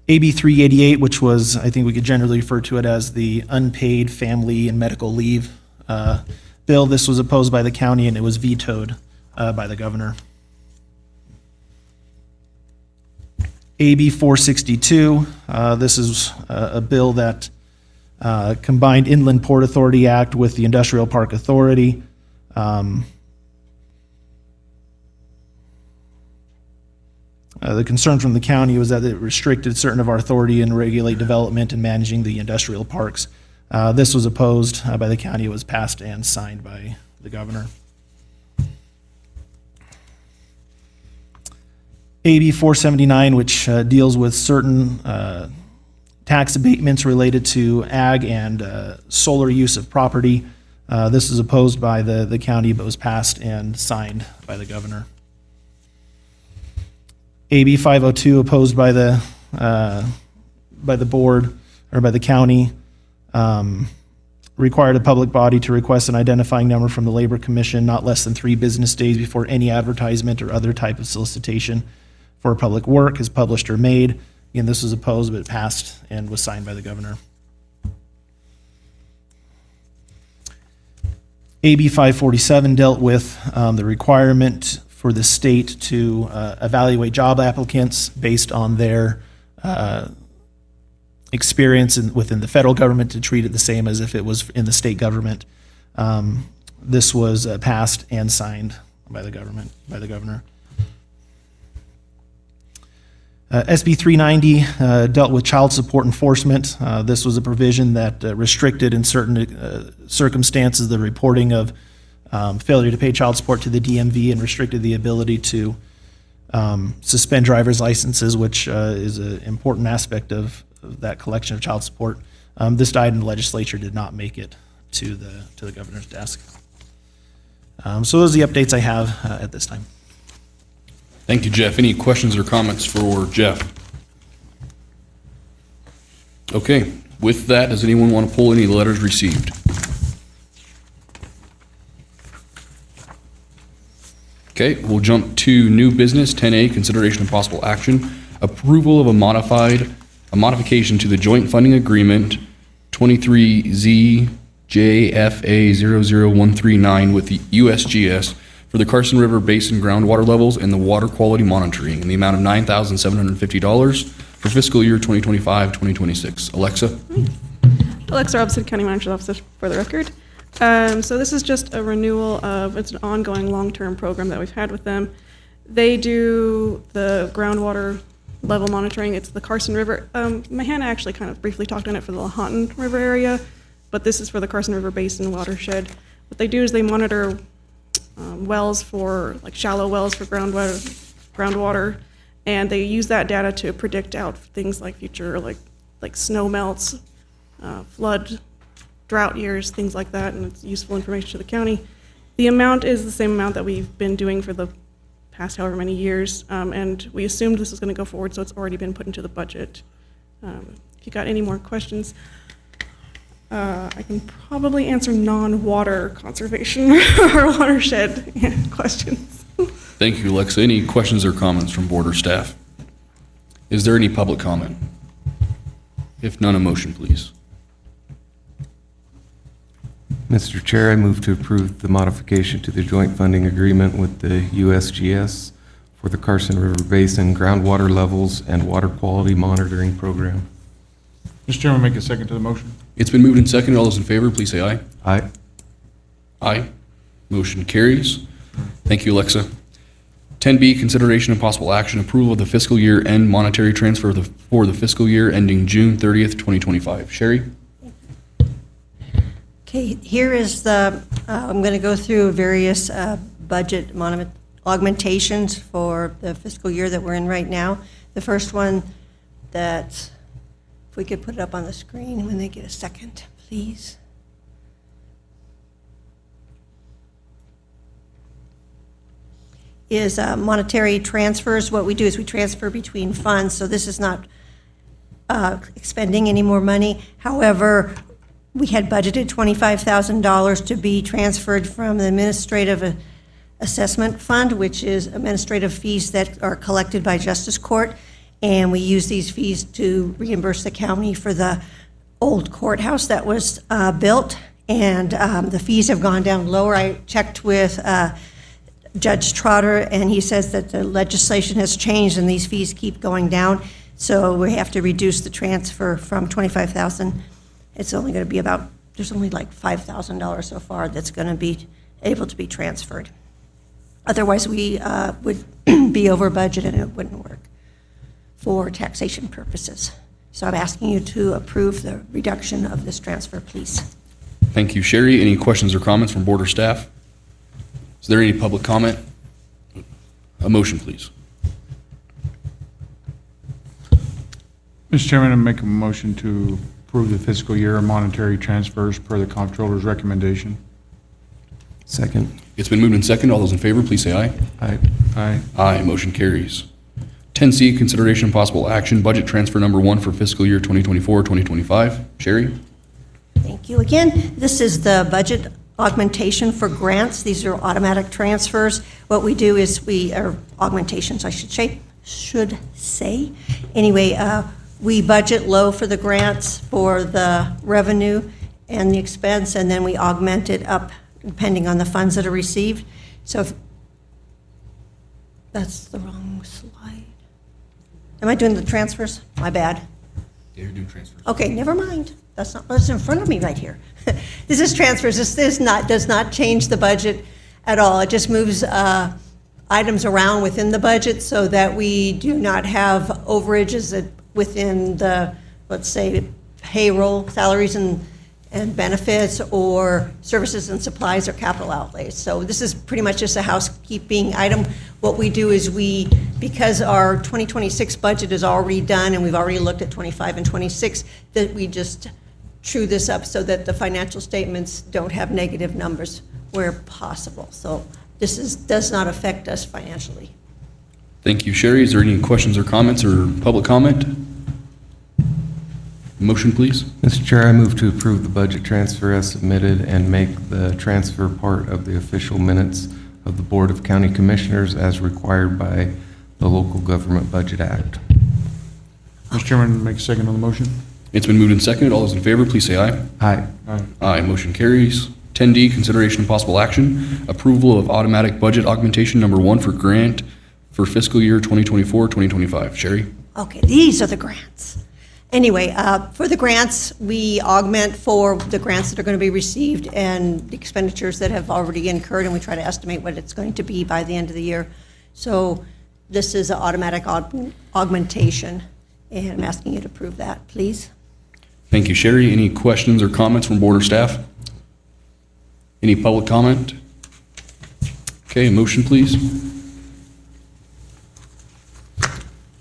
AB 388, which was, I think we could generally refer to it as the unpaid family and medical leave bill. This was opposed by the county, and it was vetoed by the governor. AB 462, this is a bill that combined Inland Port Authority Act with the Industrial Park Authority. The concern from the county was that it restricted certain of our authority and regulate development and managing the industrial parks. This was opposed by the county. It was passed and signed by the governor. AB 479, which deals with certain tax abatements related to ag and solar use of property. This was opposed by the county, but was passed and signed by the governor. AB 502, opposed by the board or by the county, required a public body to request an identifying number from the Labor Commission not less than 3 business days before any advertisement or other type of solicitation for public work is published or made. Again, this was opposed, but it passed and was signed by the governor. AB 547 dealt with the requirement for the state to evaluate job applicants based on their experience within the federal government, to treat it the same as if it was in the state government. This was passed and signed by the governor. SB 390 dealt with child support enforcement. This was a provision that restricted in certain circumstances the reporting of failure to pay child support to the DMV and restricted the ability to suspend driver's licenses, which is an important aspect of that collection of child support. This died in the legislature, did not make it to the governor's desk. So those are the updates I have at this time. Thank you, Jeff. Any questions or comments for Jeff? Okay, with that, does anyone want to pull any letters received? Okay, we'll jump to new business, 10A, consideration of possible action, approval of a modification to the joint funding agreement 23ZJFA00139 with the USGS for the Carson River Basin groundwater levels and the water quality monitoring in the amount of $9,750 for fiscal year 2025-2026. Alexa? Alexa Robson, County Manager's Office, for the record. So this is just a renewal of, it's an ongoing long-term program that we've had with them. They do the groundwater level monitoring. It's the Carson River. Mahana actually kind of briefly talked on it for the Lahontan River area, but this is for the Carson River Basin watershed. What they do is they monitor wells for, like shallow wells for groundwater, and they use that data to predict out things like future, like snow melts, flood, drought years, things like that, and it's useful information to the county. The amount is the same amount that we've been doing for the past however many years, and we assumed this was going to go forward, so it's already been put into the budget. If you got any more questions, I can probably answer non-water conservation or watershed questions. Thank you, Alexa. Any questions or comments from board or staff? Is there any public comment? If none, a motion, please. Mr. Chair, I move to approve the modification to the joint funding agreement with the USGS for the Carson River Basin groundwater levels and water quality monitoring program. Mr. Chairman, make a second to the motion. It's been moved and seconded. All those in favor, please say aye. Aye. Aye. Motion carries. Thank you, Alexa. 10B, consideration and possible action, approval of the fiscal year end monetary transfer for the fiscal year ending June 30th, 2025. Sherry? Okay, here is the, I'm going to go through various budget augmentations for the fiscal year that we're in right now. The first one that, if we could put it up on the screen when they get a second, please. Is monetary transfers. What we do is we transfer between funds, so this is not expending any more money. However, we had budgeted $25,000 to be transferred from the Administrative Assessment Fund, which is administrative fees that are collected by Justice Court, and we use these fees to reimburse the county for the old courthouse that was built, and the fees have gone down lower. I checked with Judge Trotter, and he says that the legislation has changed and these fees keep going down, so we have to reduce the transfer from $25,000. It's only going to be about, there's only like $5,000 so far that's going to be able to be transferred. Otherwise, we would be over budget and it wouldn't work for taxation purposes. So I'm asking you to approve the reduction of this transfer, please. Thank you, Sherry. Any questions or comments from board or staff? Is there any public comment? A motion, please. Mr. Chairman, I make a motion to approve the fiscal year monetary transfers per the comptroller's recommendation. Second. It's been moved and seconded. All those in favor, please say aye. Aye. Aye. Aye. Motion carries. 10C, consideration and possible action, budget transfer number 1 for fiscal year 2024-2025. Sherry? Thank you again. This is the budget augmentation for grants. These are automatic transfers. What we do is or augmentations, I should say. Anyway, we budget low for the grants for the revenue and the expense, and then we augment it up depending on the funds that are received. So that's the wrong slide. Am I doing the transfers? My bad. Yeah, you're doing transfers. Okay, never mind. That's not what's in front of me right here. This is transfers. This does not change the budget at all. It just moves items around within the budget so that we do not have overages within the, let's say, payroll, salaries and benefits, or services and supplies or capital outlays. So this is pretty much just a housekeeping item. What we do is because our 2026 budget is already done and we've already looked at 25 and 26, that we just true this up so that the financial statements don't have negative numbers where possible. So this does not affect us financially. Thank you, Sherry. Is there any questions or comments or public comment? Motion, please. Mr. Chair, I move to approve the budget transfer as submitted and make the transfer part of the official minutes of the Board of County Commissioners as required by the Local Government Budget Act. Mr. Chairman, make a second on the motion. It's been moved and seconded. All those in favor, please say aye. Aye. Aye. Aye, motion carries. 10D, consideration and possible action, approval of automatic budget augmentation number 1 for grant for fiscal year 2024-2025. Sherry? Okay, these are the grants. Anyway, for the grants, we augment for the grants that are going to be received and the expenditures that have already incurred, and we try to estimate what it's going to be by the end of the year. So this is an automatic augmentation, and I'm asking you to approve that, please. Thank you, Sherry. Any questions or comments from board or staff? Any public comment? Okay, a motion, please.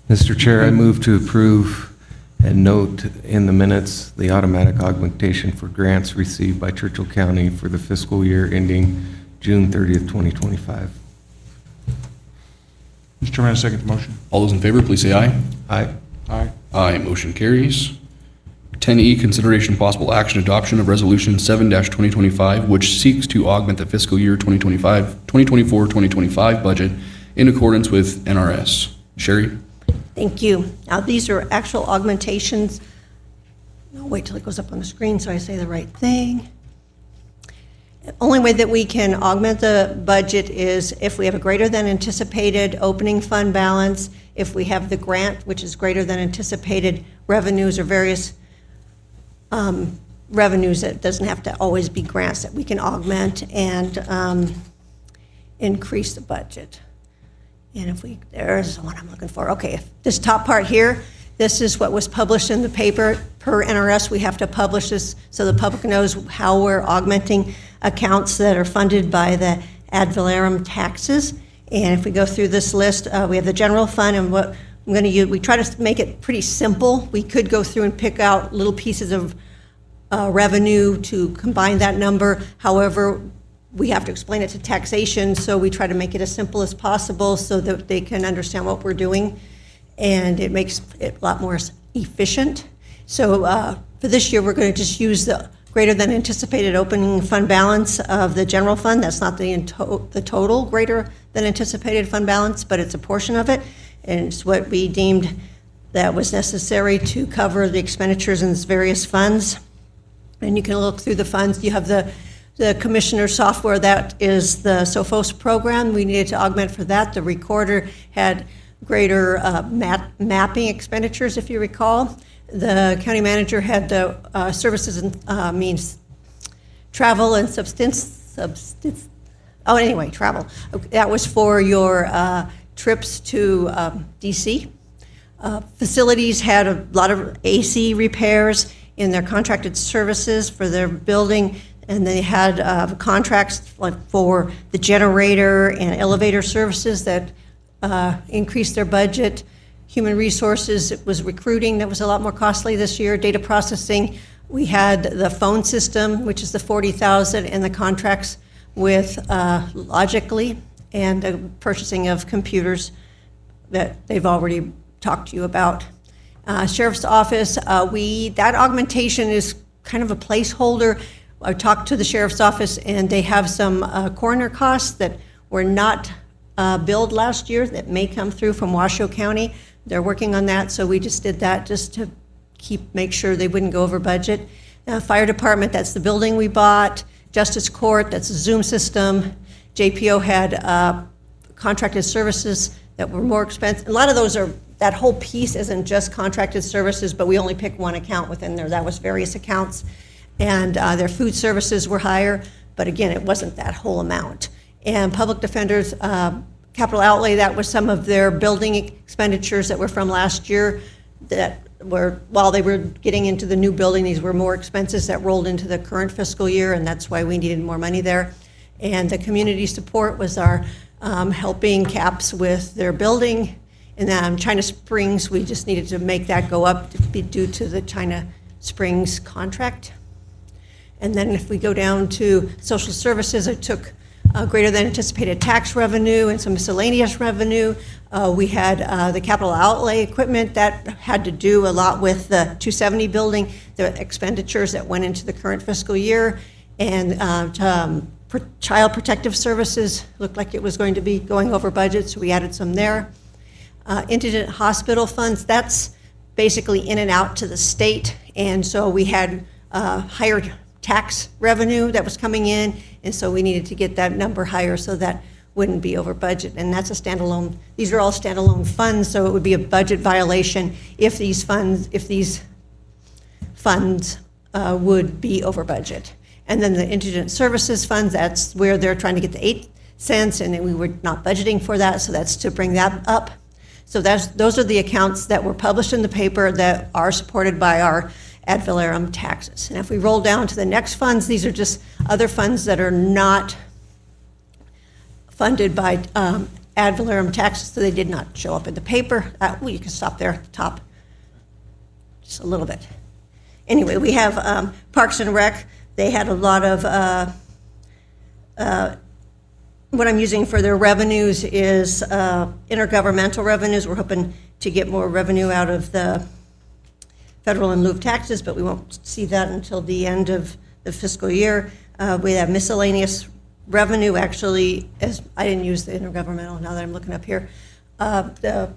Mr. Chair, I move to approve and note in the minutes the automatic augmentation for grants received by Churchill County for the fiscal year ending June 30th, 2025. Mr. Chairman, I second the motion. All those in favor, please say aye. Aye. Aye. Aye, motion carries. 10E, consideration and possible action adoption of Resolution 7-2025, which seeks to augment the fiscal year 2024-2025 budget in accordance with NRS. Sherry? Thank you. Now, these are actual augmentations. I'll wait till it goes up on the screen so I say the right thing. The only way that we can augment the budget is if we have a greater than anticipated opening fund balance, if we have the grant, which is greater than anticipated revenues or various revenues. That doesn't have to always be grants, that we can augment and increase the budget. And there's the one I'm looking for. Okay, this top part here, this is what was published in the paper. Per NRS, we have to publish this so the public knows how we're augmenting accounts that are funded by the ad valorem taxes. And if we go through this list, we have the general fund, and what I'm going to use, we try to make it pretty simple. We could go through and pick out little pieces of revenue to combine that number. However, we have to explain it to taxation, so we try to make it as simple as possible so that they can understand what we're doing, and it makes it a lot more efficient. So for this year, we're going to just use the greater than anticipated opening fund balance of the general fund. That's not the total greater than anticipated fund balance, but it's a portion of it, and it's what we deemed that was necessary to cover the expenditures in various funds. And you can look through the funds. You have the commissioner software, that is the Sophos program. We needed to augment for that. The recorder had greater mapping expenditures, if you recall. The county manager had the services and means travel and travel. That was for your trips to DC. Facilities had a lot of AC repairs in their contracted services for their building. And they had contracts for the generator and elevator services that increased their budget. Human resources, it was recruiting that was a lot more costly this year. Data processing, we had the phone system, which is the $40,000, and the contracts with Logically, and the purchasing of computers that they've already talked to you about. Sheriff's Office, that augmentation is kind of a placeholder. I talked to the Sheriff's Office, and they have some coroner costs that were not billed last year that may come through from Washoe County. They're working on that, so we just did that just to make sure they wouldn't go over budget. Fire Department, that's the building we bought. Justice Court, that's a Zoom system. JPO had contracted services that were more expensive. A lot of those that whole piece isn't just contracted services, but we only pick one account within there. That was various accounts. And their food services were higher, but again, it wasn't that whole amount. And public defenders, capital outlay, that was some of their building expenditures that were from last year that were, while they were getting into the new building, these were more expenses that rolled into the current fiscal year, and that's why we needed more money there. And the community support was our helping CAPS with their building. And China Springs, we just needed to make that go up to be due to the China Springs contract. And then if we go down to social services, it took greater than anticipated tax revenue and some miscellaneous revenue. We had the capital outlay equipment that had to do a lot with the 270 building, the expenditures that went into the current fiscal year. And child protective services looked like it was going to be going over budget, so we added some there. Indigent hospital funds, that's basically in and out to the state. And so we had higher tax revenue that was coming in, and so we needed to get that number higher so that wouldn't be over budget. And that's a standalone, these are all standalone funds, so it would be a budget violation if these funds would be over budget. And then the indigent services funds, that's where they're trying to get the 8 cents, and then we were not budgeting for that, so that's to bring that up. So those are the accounts that were published in the paper that are supported by our ad valorem taxes. And if we roll down to the next funds, these are just other funds that are not funded by ad valorem taxes, so they did not show up in the paper. Well, you can stop there at the top, just a little bit. Anyway, we have Parks and Rec. They had a lot of, what I'm using for their revenues is intergovernmental revenues. We're hoping to get more revenue out of the federal in lieu of taxes, but we won't see that until the end of the fiscal year. We have miscellaneous revenue, actually, as I didn't use the intergovernmental, now that I'm looking up here. The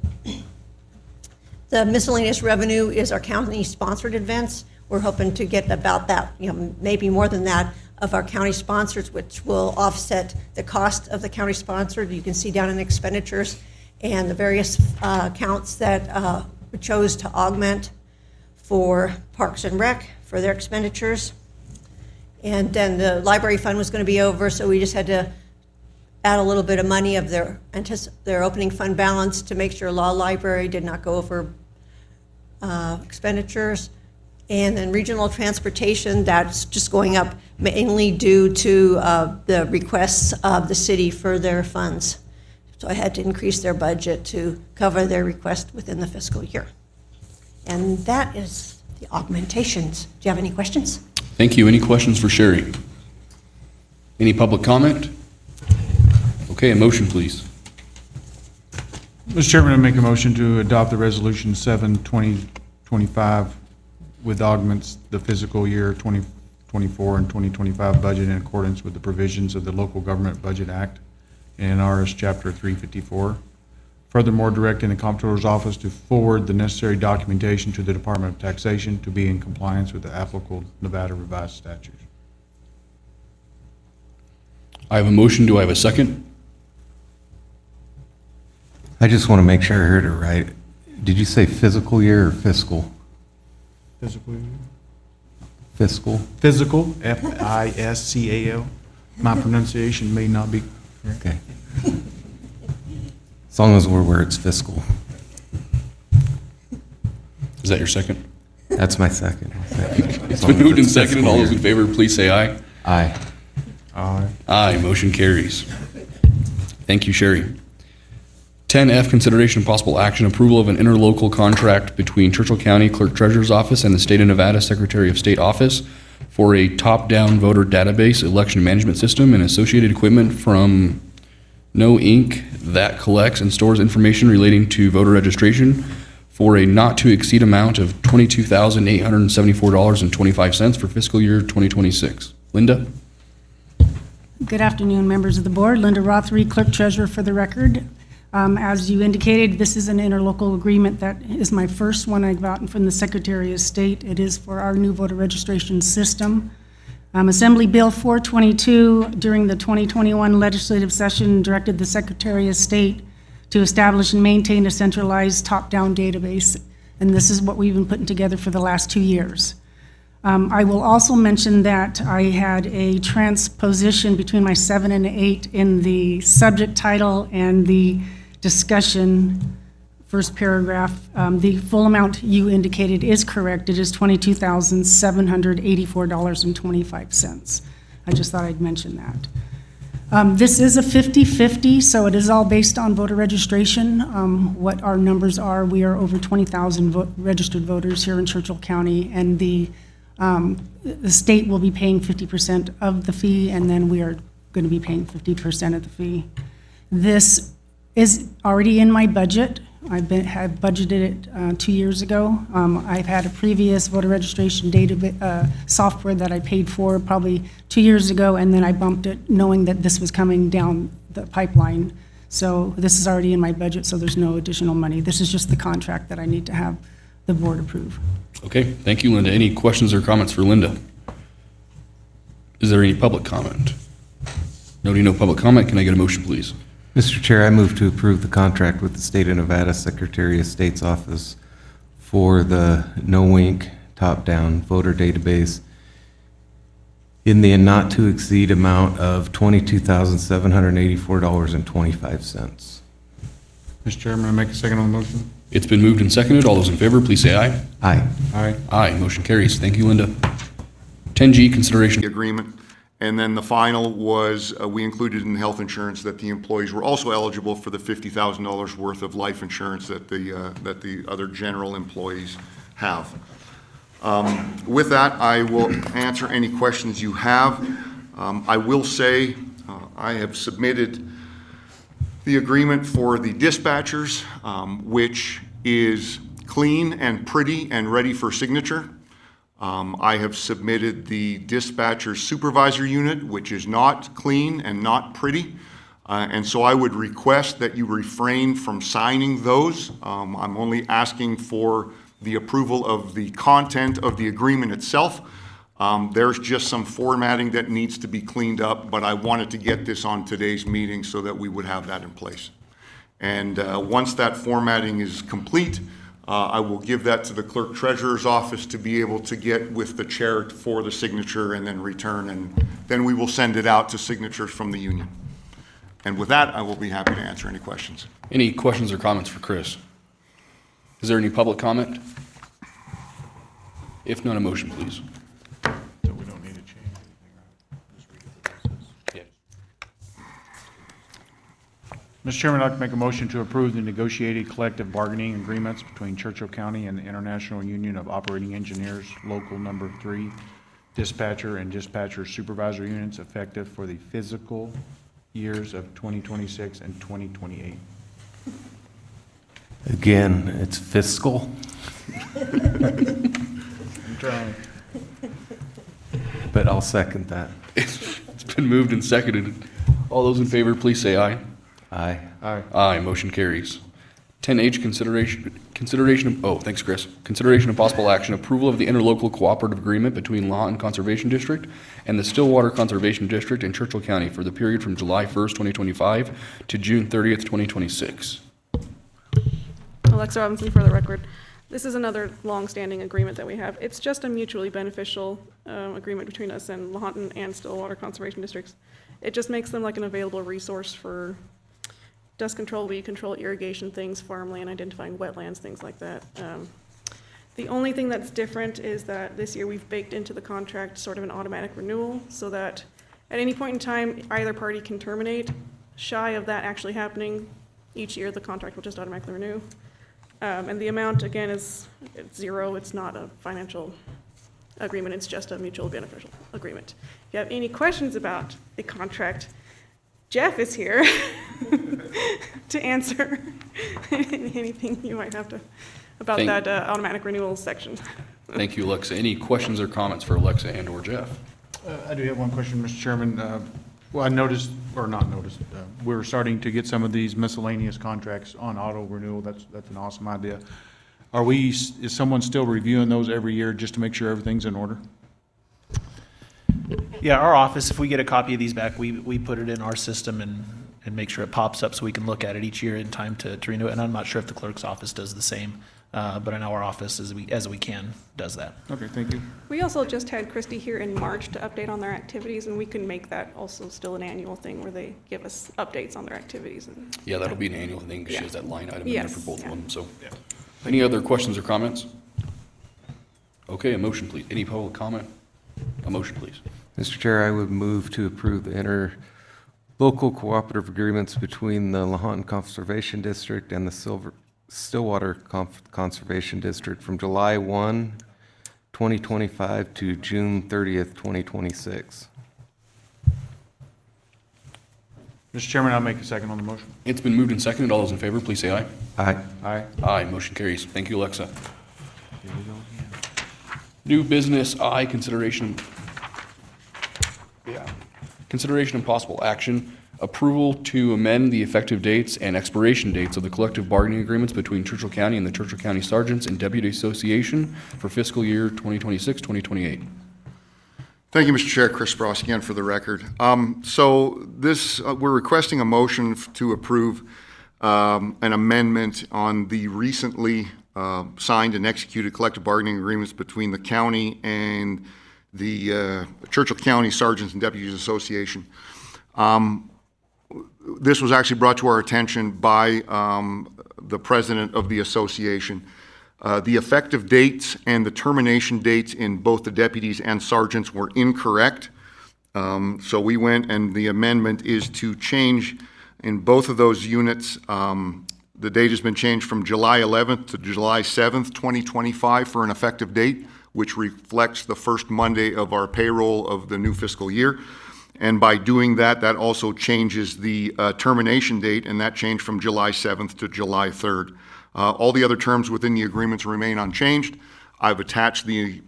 miscellaneous revenue is our county-sponsored events. We're hoping to get about that, maybe more than that, of our county sponsors, which will offset the cost of the county sponsored. You can see down in expenditures and the various accounts that we chose to augment for Parks and Rec for their expenditures. And then the library fund was going to be over, so we just had to add a little bit of money of their opening fund balance to make sure law library did not go over expenditures. And then regional transportation, that's just going up mainly due to the requests of the city for their funds. So I had to increase their budget to cover their request within the fiscal year. And that is the augmentations. Do you have any questions? Thank you. Any questions for Sherry? Any public comment? Okay, a motion, please. Mr. Chairman, I make a motion to adopt the Resolution 7, 2025 with augments the fiscal year 2024 and 2025 budget in accordance with the provisions of the Local Government Budget Act and NRS Chapter 354. Furthermore, directing the Comptroller's Office to forward the necessary documentation to the Department of Taxation to be in compliance with the applicable Nevada revised statutes. I have a motion. Do I have a second? I just want to make sure I heard it right. Did you say physical year or fiscal? Physical? Fiscal? Physical, F-I-S-C-A-L. My pronunciation may not be. Okay. As long as we're where it's fiscal. Is that your second? That's my second. It's been moved and seconded. All those in favor, please say aye. Aye. Aye. Aye, motion carries. Thank you, Sherry. 10F, consideration of possible action, approval of an interlocal contract between Churchill County Clerk Treasurer's Office and the State of Nevada Secretary of State Office for a top-down voter database election management system and associated equipment from No Inc. that collects and stores information relating to voter registration for a not-to-exceed amount of $22,874.25 for fiscal year 2026. Linda? Good afternoon, members of the board. Linda Rothery, Clerk Treasurer for the record. As you indicated, this is an interlocal agreement. That is my first one I've gotten from the Secretary of State. It is for our new voter registration system. Assembly Bill 422 during the 2021 legislative session directed the Secretary of State to establish and maintain a centralized top-down database, and this is what we've been putting together for the last 2 years. I will also mention that I had a transposition between my 7 and 8 in the subject title and the discussion, first paragraph. The full amount you indicated is correct. It is $22,784.25. I just thought I'd mention that. This is a 50-50, so it is all based on voter registration. What our numbers are, we are over 20,000 registered voters here in Churchill County, and the state will be paying 50% of the fee, and then we are going to be paying 50% of the fee. This is already in my budget. Have budgeted it 2 years ago. I've had a previous voter registration data software that I paid for probably 2 years ago, and then I bumped it knowing that this was coming down the pipeline. So this is already in my budget, so there's no additional money. This is just the contract that I need to have the board approve. Okay, thank you, Linda. Any questions or comments for Linda? Is there any public comment? Noting no public comment, can I get a motion, please? Mr. Chair, I move to approve the contract with the State of Nevada Secretary of State's Office for the no-wink, top-down voter database in the not-to-exceed amount of $22,784.25. Mr. Chairman, I make a second on the motion. It's been moved and seconded. All those in favor, please say aye. Aye. Aye. Aye, motion carries. Thank you, Linda. 10G, consideration. The agreement. And then the final was, we included in health insurance that the employees were also eligible for the $50,000 worth of life insurance that the other general employees have. With that, I will answer any questions you have. I will say I have submitted the agreement for the dispatchers, which is clean and pretty and ready for signature. I have submitted the dispatcher supervisor unit, which is not clean and not pretty. And so I would request that you refrain from signing those. I'm only asking for the approval of the content of the agreement itself. There's just some formatting that needs to be cleaned up, but I wanted to get this on today's meeting so that we would have that in place. And once that formatting is complete, I will give that to the clerk treasurer's office to be able to get with the chair for the signature and then return, and then we will send it out to signatures from the union. And with that, I will be happy to answer any questions. Any questions or comments for Chris? Is there any public comment? If none, a motion, please. So we don't need to change anything, right? Just read the process. Yeah. Mr. Chairman, I'd like to make a motion to approve the negotiated collective bargaining agreements between Churchill County and the International Union of Operating Engineers, Local Number 3, dispatcher and dispatcher supervisor units effective for the fiscal years of 2026 and 2028. Again, it's fiscal. I'm trying. But I'll second that. It's been moved and seconded. All those in favor, please say aye. Aye. Aye. Aye, motion carries. 10H, consideration of, thanks, Chris. Consideration of possible action, approval of the interlocal cooperative agreement between Lawton Conservation District and the Stillwater Conservation District in Churchill County for the period from July 1st, 2025 to June 30th, 2026. Alexa Robinson for the record. This is another long-standing agreement that we have. It's just a mutually beneficial agreement between us and Lawton and Stillwater Conservation Districts. It just makes them like an available resource for dust control, weed control, irrigation things, farmland, identifying wetlands, things like that. The only thing that's different is that this year we've baked into the contract sort of an automatic renewal so that at any point in time, either party can terminate. Shy of that actually happening, each year the contract will just automatically renew. And the amount, again, it's zero. It's not a financial agreement. It's just a mutually beneficial agreement. If you have any questions about the contract, Jeff is here to answer anything you might have to about that automatic renewal section. Thank you, Alexa. Any questions or comments for Alexa and or Jeff? I do have one question, Mr. Chairman. Well, I noticed, or not noticed, we're starting to get some of these miscellaneous contracts on auto renewal. That's an awesome idea. Is someone still reviewing those every year just to make sure everything's in order? Yeah, our office, if we get a copy of these back, we put it in our system and make sure it pops up so we can look at it each year in time to renew it. And I'm not sure if the clerk's office does the same. but I know our office, as we can, does that. Okay, thank you. We also just had Christy here in March to update on their activities, and we can make that also still an annual thing where they give us updates on their activities. And Yeah, that'll be an annual thing, 'cause she Yeah. has that line item in there Yes, for both of yeah. them, so. Any other questions or comments? Okay, a motion, please. Any public comment? A motion, please. Mr. Chair, I would move to approve the interlocal cooperative agreements between the Lahontan Conservation District and the Stillwater Conservation District from July 1, 2025 to June 30th, 2026. Mr. Chairman, I'll make a second on the motion. It's been moved and seconded. All those in favor, please say aye. Aye. Aye. Aye, motion carries. Thank you, Alexa. New business I, consideration and possible action, approval to amend the effective dates and expiration dates of the collective bargaining agreements between Churchill County and the Churchill County Sergeants and Deputy Association for fiscal year 2026-2028. Thank you, Mr. Chair. Chris Spross again for the record. So this, we're requesting a motion to approve an amendment on the recently signed and executed collective bargaining agreements between the county and the Churchill County Sergeants and Deputies Association. This was actually brought to our attention by the president of the association. The effective dates and the termination dates in both the deputies and sergeants were incorrect. So we went, and the amendment is to change in both of those units. The date has been changed from July 11th to July 7th, 2025 for an effective date, which reflects the first Monday of our payroll of the new fiscal year. And by doing that, that also changes the termination date, and that changed from July 7th to July 3rd. All the other terms within the agreements remain unchanged. I've attached the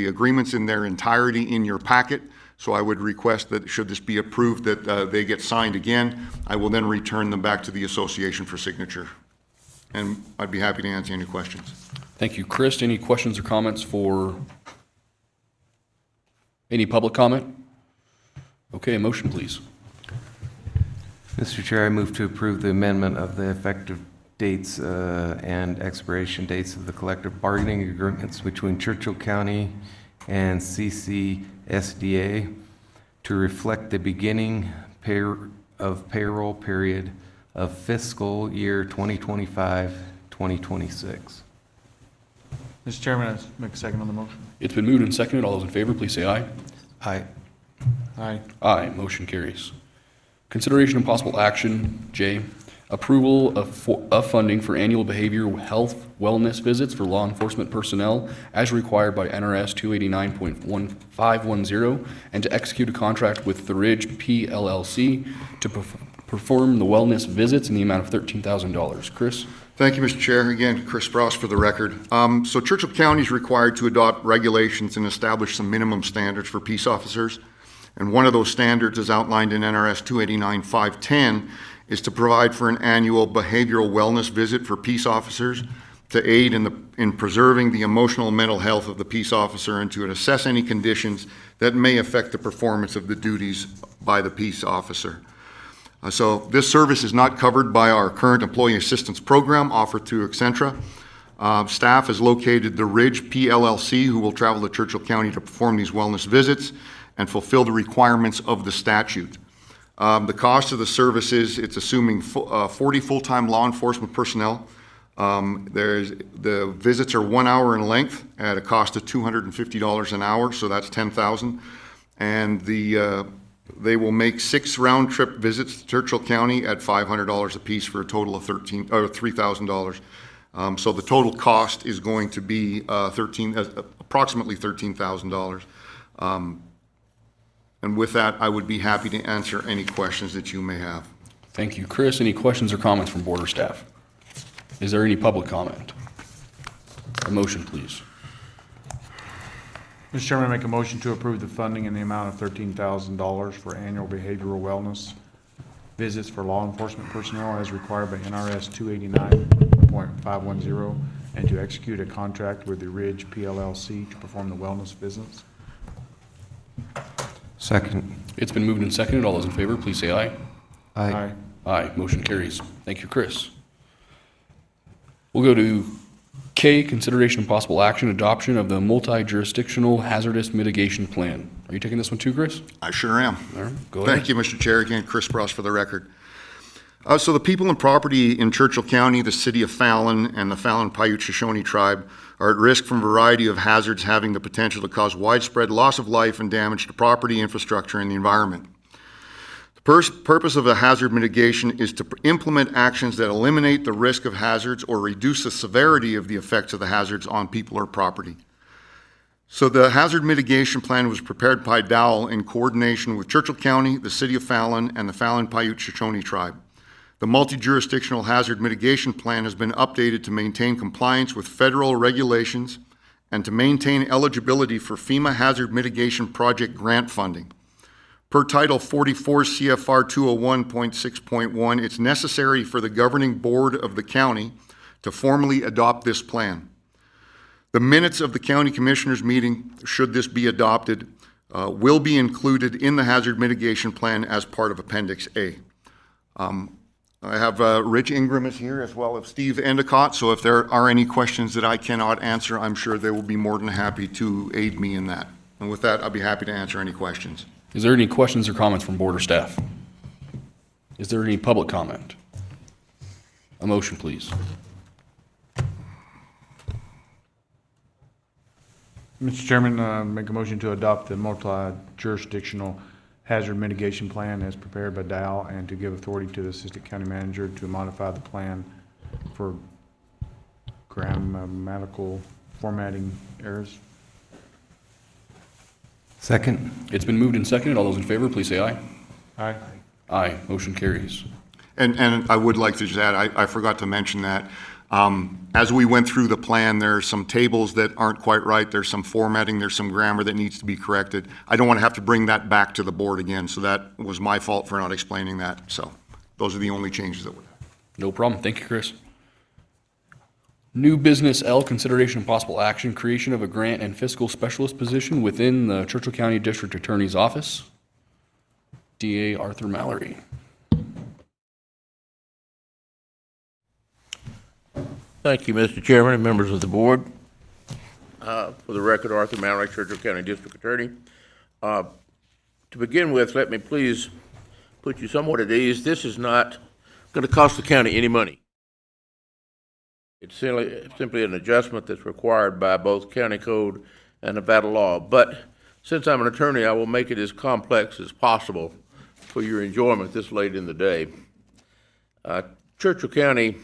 agreements in their entirety in your packet, so I would request that, should this be approved, that they get signed again. I will then return them back to the association for signature. And I'd be happy to answer any questions. Thank you, Chris. Any questions or comments for any public comment? Okay, a motion, please. Mr. Chair, I move to approve the amendment of the effective dates and expiration dates of the collective bargaining agreements between Churchill County and CCSDA to reflect the beginning payroll period of fiscal year 2025-2026. Mr. Chairman, I'll make a second on the motion. It's been moved and seconded. All those in favor, please say aye. Aye. Aye. Aye, motion carries. Consideration and possible action, J, approval of funding for annual behavioral health wellness visits for law enforcement personnel as required by NRS 289.1510, and to execute a contract with the Ridge PLLC to perform the wellness visits in the amount of $13,000. Chris? Thank you, Mr. Chair. Again, Chris Spross for the record. So Churchill County is required to adopt regulations and establish some minimum standards for peace officers. And one of those standards, is outlined in NRS 289.510, is to provide for an annual behavioral wellness visit for peace officers to aid in preserving the emotional and mental health of the peace officer and to assess any conditions that may affect the performance of the duties by the peace officer. So this service is not covered by our current employee assistance program offered through Accentra. Staff has located the Ridge PLLC, who will travel to Churchill County to perform these wellness visits and fulfill the requirements of the statute. The cost of the services, it's assuming 40 full-time law enforcement personnel. The visits are 1 hour in length at a cost of $250 an hour, so that's $10,000. And they will make 6 round-trip visits to Churchill County at $500 apiece for a total of $3,000. So the total cost is going to be approximately $13,000. And with that, I would be happy to answer any questions that you may have. Thank you, Chris. Any questions or comments from board or staff? Is there any public comment? A motion, please. Mr. Chairman, I make a motion to approve the funding in the amount of $13,000 for annual behavioral wellness visits for law enforcement personnel as required by NRS 289.510, and to execute a contract with the Ridge PLLC to perform the wellness visits. Second. It's been moved and seconded. All those in favor, please say aye. Aye. Aye, motion carries. Thank you, Chris. We'll go to K, consideration and possible action, adoption of the multi-jurisdictional hazardous mitigation plan. Are you taking this one too, Chris? I sure am. All right, go ahead. Thank you, Mr. Chair. Again, Chris Bross for the record. So the people and property in Churchill County, the city of Fallon, and the Fallon-Paiute Shoshone tribe are at risk from a variety of hazards having the potential to cause widespread loss of life and damage to property, infrastructure, and the environment. The purpose of the hazard mitigation is to implement actions that eliminate the risk of hazards or reduce the severity of the effects of the hazards on people or property. So the hazard mitigation plan was prepared by Dowell in coordination with Churchill County, the city of Fallon, and the Fallon-Paiute Shoshone tribe. The multi-jurisdictional hazard mitigation plan has been updated to maintain compliance with federal regulations and to maintain eligibility for FEMA Hazard Mitigation Project grant funding. Per Title 44 CFR 201.6.1, it's necessary for the governing board of the county to formally adopt this plan. The minutes of the county commissioners meeting, should this be adopted, will be included in the hazard mitigation plan as part of Appendix A. I have Rich Ingram is here, as well as Steve Endicott, so if there are any questions that I cannot answer, I'm sure they will be more than happy to aid me in that. And with that, I'll be happy to answer any questions. Is there any questions or comments from board or staff? Is there any public comment? A motion, please. Mr. Chairman, make a motion to adopt the multi-jurisdictional hazard mitigation plan as prepared by Dow and to give authority to the assistant county manager to modify the plan for grammatical formatting errors. Second. It's been moved and seconded. All those in favor, please say aye. Aye. Aye. Motion carries. And I would like to just add, I forgot to mention that, as we went through the plan, there are some tables that aren't quite right. There's some formatting, there's some grammar that needs to be corrected. I don't want to have to bring that back to the board again, so that was my fault for not explaining that. So those are the only changes that we have. No problem. Thank you, Chris. New business L, consideration and possible action, creation of a grant and fiscal specialist position within the Churchill County District Attorney's Office. DA Arthur Mallory. Thank you, Mr. Chairman and members of the board. For the record, Arthur Mallory, Churchill County District Attorney. To begin with, let me please put you somewhat at ease. This is not going to cost the county any money. It's simply an adjustment that's required by both county code and Nevada law. But since I'm an attorney, I will make it as complex as possible for your enjoyment this late in the day. Churchill County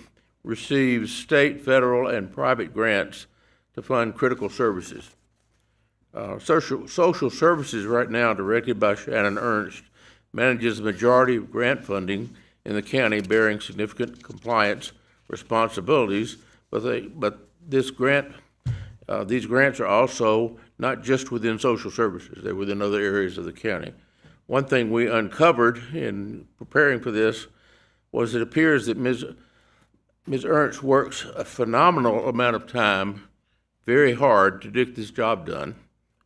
receives state, federal, and private grants to fund critical services. Social services right now, directed by Shannon Ernst, manages the majority of grant funding in the county, bearing significant compliance responsibilities. But these grants are also not just within social services; they're within other areas of the county. One thing we uncovered in preparing for this was it appears that Ms. Ernst works a phenomenal amount of time, very hard to get this job done,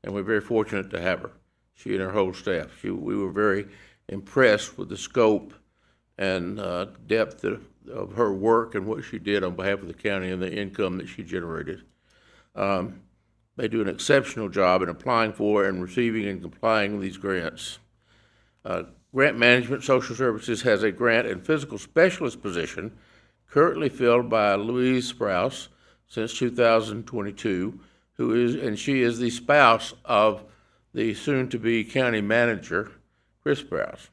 and we're very fortunate to have her. She and her whole staff. We were very impressed with the scope and depth of her work and what she did on behalf of the county and the income that she generated. They do an exceptional job in applying for and receiving and complying with these grants. Grant Management Social Services has a grant and physical specialist position currently filled by Louise Sprouse since 2022, she is the spouse of the soon-to-be county manager, Chris Sprouse.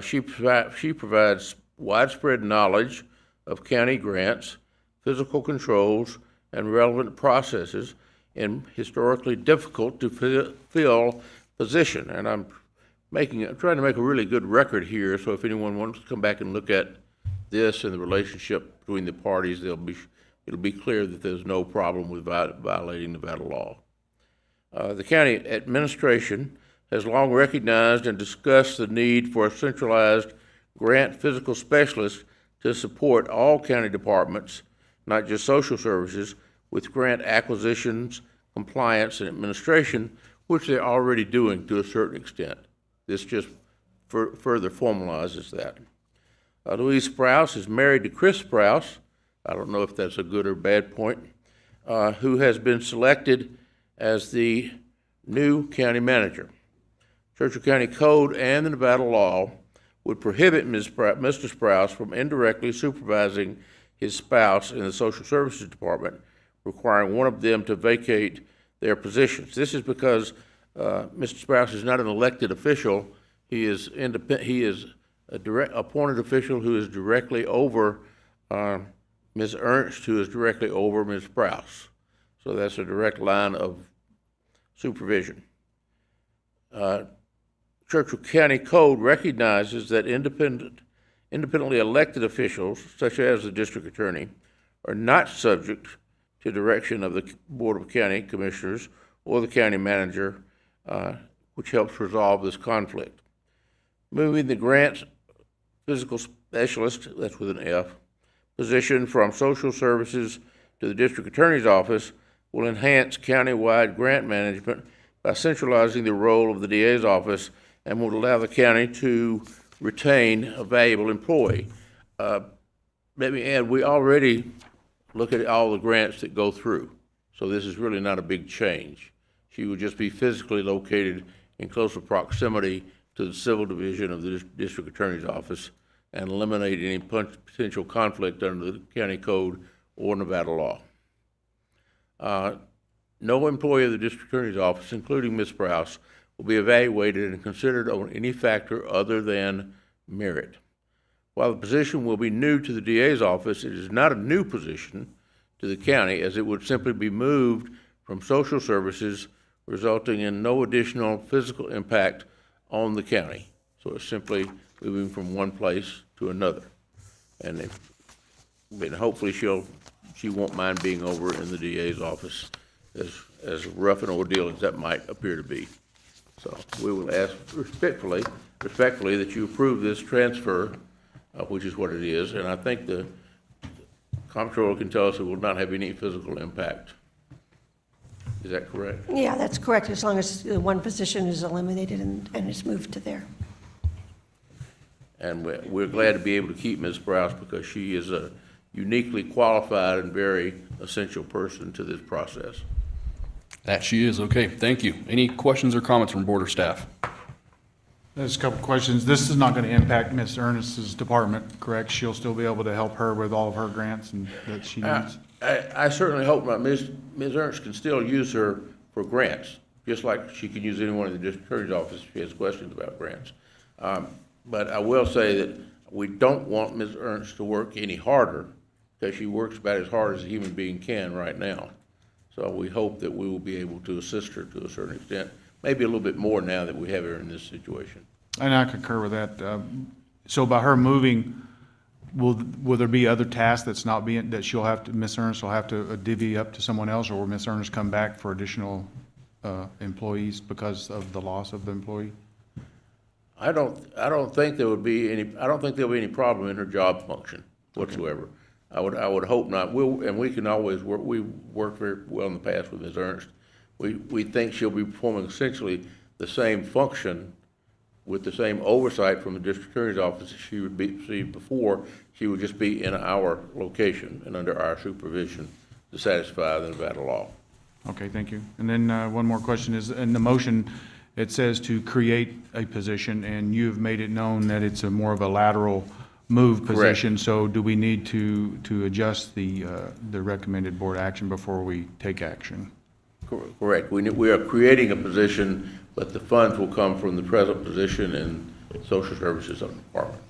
She provides widespread knowledge of county grants, physical controls, and relevant processes in historically difficult to fill position. And I'm trying to make a really good record here, so if anyone wants to come back and look at this and the relationship between the parties, it'll be clear that there's no problem with violating Nevada law. The county administration has long recognized and discussed the need for a centralized grant physical specialist to support all county departments, not just social services, with grant acquisitions, compliance, and administration, which they're already doing to a certain extent. This just further formalizes that. Louise Sprouse is married to Chris Sprouse, I don't know if that's a good or bad point, who has been selected as the new county manager. Churchill County Code and the Nevada law would prohibit Mr. Sprouse from indirectly supervising his spouse in the Social Services Department, requiring one of them to vacate their positions. This is because Mr. Sprouse is not an elected official. He is a direct appointed official who is directly over Ms. Ernst, who is directly over Ms. Sprouse. So that's a direct line of supervision. Churchill County Code recognizes that independently elected officials, such as the district attorney, are not subject to direction of the Board of County Commissioners or the county manager, which helps resolve this conflict. Moving the grants physical specialist, that's with an F, position from social services to the district attorney's office will enhance countywide grant management by centralizing the role of the DA's office and will allow the county to retain a valuable employee. Let me add, we already look at all the grants that go through, so this is really not a big change. She would just be physically located in closer proximity to the civil division of the district attorney's office and eliminate any potential conflict under the county code or Nevada law. No employee of the district attorney's office, including Ms. Sprouse, will be evaluated and considered on any factor other than merit. While the position will be new to the DA's office, it is not a new position to the county, as it would simply be moved from social services, resulting in no additional physical impact on the county. So it's simply moving from one place to another. And hopefully she won't mind being over in the DA's office, as rough an ordeal as that might appear to be. So we will ask respectfully that you approve this transfer, which is what it is, and I think the comptroller can tell us it will not have any physical impact. Is that correct? Yeah, that's correct, as long as one position is eliminated and it's moved to there. And we're glad to be able to keep Ms. Sprouse because she is a uniquely qualified and very essential person to this process. That she is. Okay, thank you. Any questions or comments from board or staff? There's a couple questions. This is not going to impact Ms. Ernest's department, correct? She'll still be able to help her with all of her grants and that she needs? I certainly hope not. Ms. Ernst can still use her for grants, just like she can use anyone in the district attorney's office if she has questions about grants. But I will say that we don't want Ms. Ernst to work any harder because she works about as hard as a human being can right now. So we hope that we will be able to assist her to a certain extent, maybe a little bit more now that we have her in this situation. And I concur with that. So by her moving, will there be other tasks that's not being, that she'll have to, Ms. Ernst will have to divvy up to someone else, or will Ms. Ernst come back for additional employees because of the loss of the employee? I don't think there would be any, I don't think there'll be any problem in her job function whatsoever. I would hope not. And we can always work, we worked very well in the past with Ms. Ernst. We think she'll be performing essentially the same function with the same oversight from the district attorney's office as she would be received before. She would just be in our location and under our supervision to satisfy the Nevada law. Okay, thank you. And then one more question is, in the motion, it says to create a position, and you've made it known that it's a more of a lateral move position. Correct. So do we need to adjust the recommended board action before we take action? Correct. We are creating a position, but the funds will come from the present position in social services department.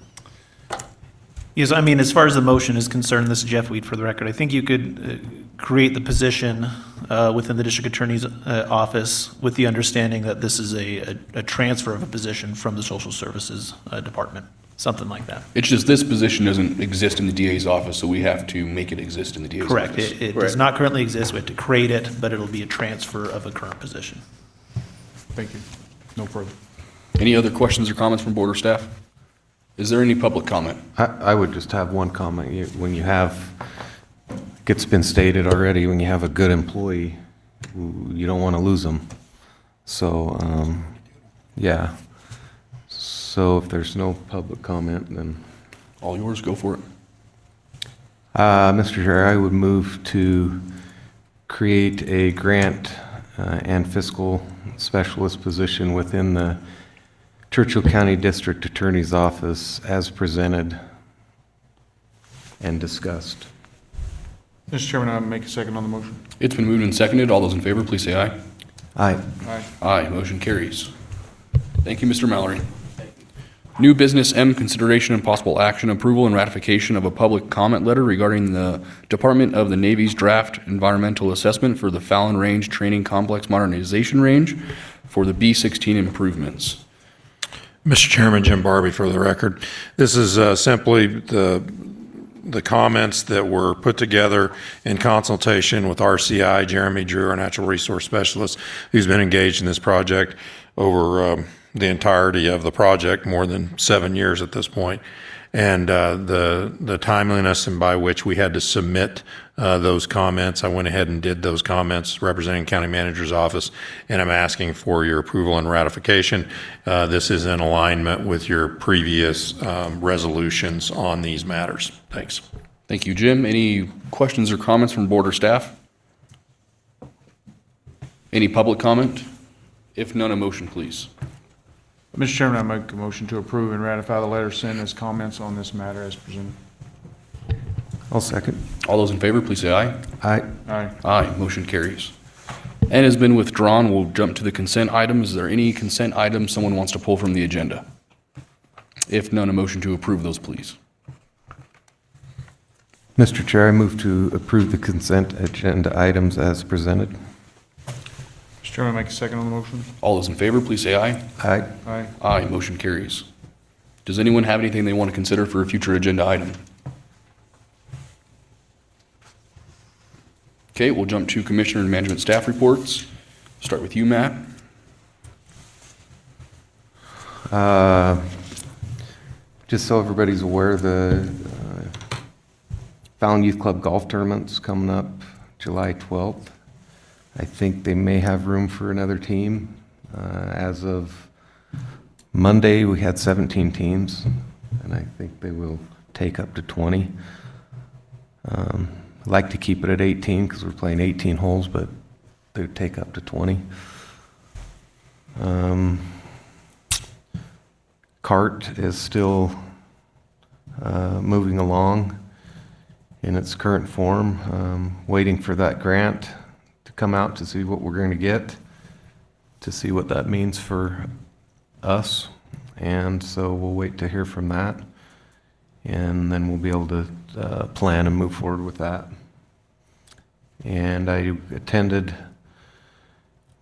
Yes, I mean, as far as the motion is concerned, this is Jeff Weed for the record. I think you could create the position within the district attorney's office with the understanding that this is a transfer of a position from the social services department, something like that. It's just this position doesn't exist in the DA's office, so we have to make it exist in the DA's Correct. office. It does not currently exist. We have to create it, but it'll be a transfer of a current position. Thank you. No further. Any other questions or comments from board or staff? Is there any public comment? I would just have one comment. When you have, it's been stated already, when you have a good employee, you don't want to lose them. So, yeah. So if there's no public comment, then... All yours, go for it. Mr. Chair, I would move to create a grant and fiscal specialist position within the Churchill County District Attorney's Office as presented and discussed. Mr. Chairman, I make a second on the motion. It's been moved and seconded. All those in favor, please say aye. Aye. Aye. Aye, motion carries. Thank you, Mr. Mallory. New business M, consideration and possible action, approval and ratification of a public comment letter regarding the Department of the Navy's draft environmental assessment for the Fallon Range Training Complex Modernization Range for the B-16 improvements. Mr. Chairman, Jim Barbie for the record. This is simply the comments that were put together in consultation with RCI, Jeremy Drew, our natural resource specialist, who's been engaged in this project over the entirety of the project, more than 7 years at this point. And the timeliness and by which we had to submit those comments, I went ahead and did those comments representing County Manager's Office, and I'm asking for your approval and ratification. This is in alignment with your previous resolutions on these matters. Thanks. Thank you, Jim. Any questions or comments from board or staff? Any public comment? If none, a motion, please. Mr. Chairman, I make a motion to approve and ratify the letter sent as comments on this matter as presented. I'll second. All those in favor, please say aye. Aye. Aye. Aye, motion carries. And has been withdrawn. We'll jump to the consent items. Is there any consent items someone wants to pull from the agenda? If none, a motion to approve those, please. Mr. Chair, I move to approve the consent agenda items as presented. Mr. Chairman, I make a second on the motion. All those in favor, please say aye. Aye. Aye. Aye, motion carries. Does anyone have anything they want to consider for a future agenda item? Okay, we'll jump to Commissioner and Management Staff reports. Start with you, Matt. Just so everybody's aware, the Fallon Youth Club Golf Tournament's coming up July 12th. I think they may have room for another team. As of Monday, we had 17 teams, and I think they will take up to 20. I'd like to keep it at 18 because we're playing 18 holes, but they would take up to 20. CART is still moving along in its current form, waiting for that grant to come out to see what we're going to get, to see what that means for us. And so we'll wait to hear from that, and then we'll be able to plan and move forward with that. And I attended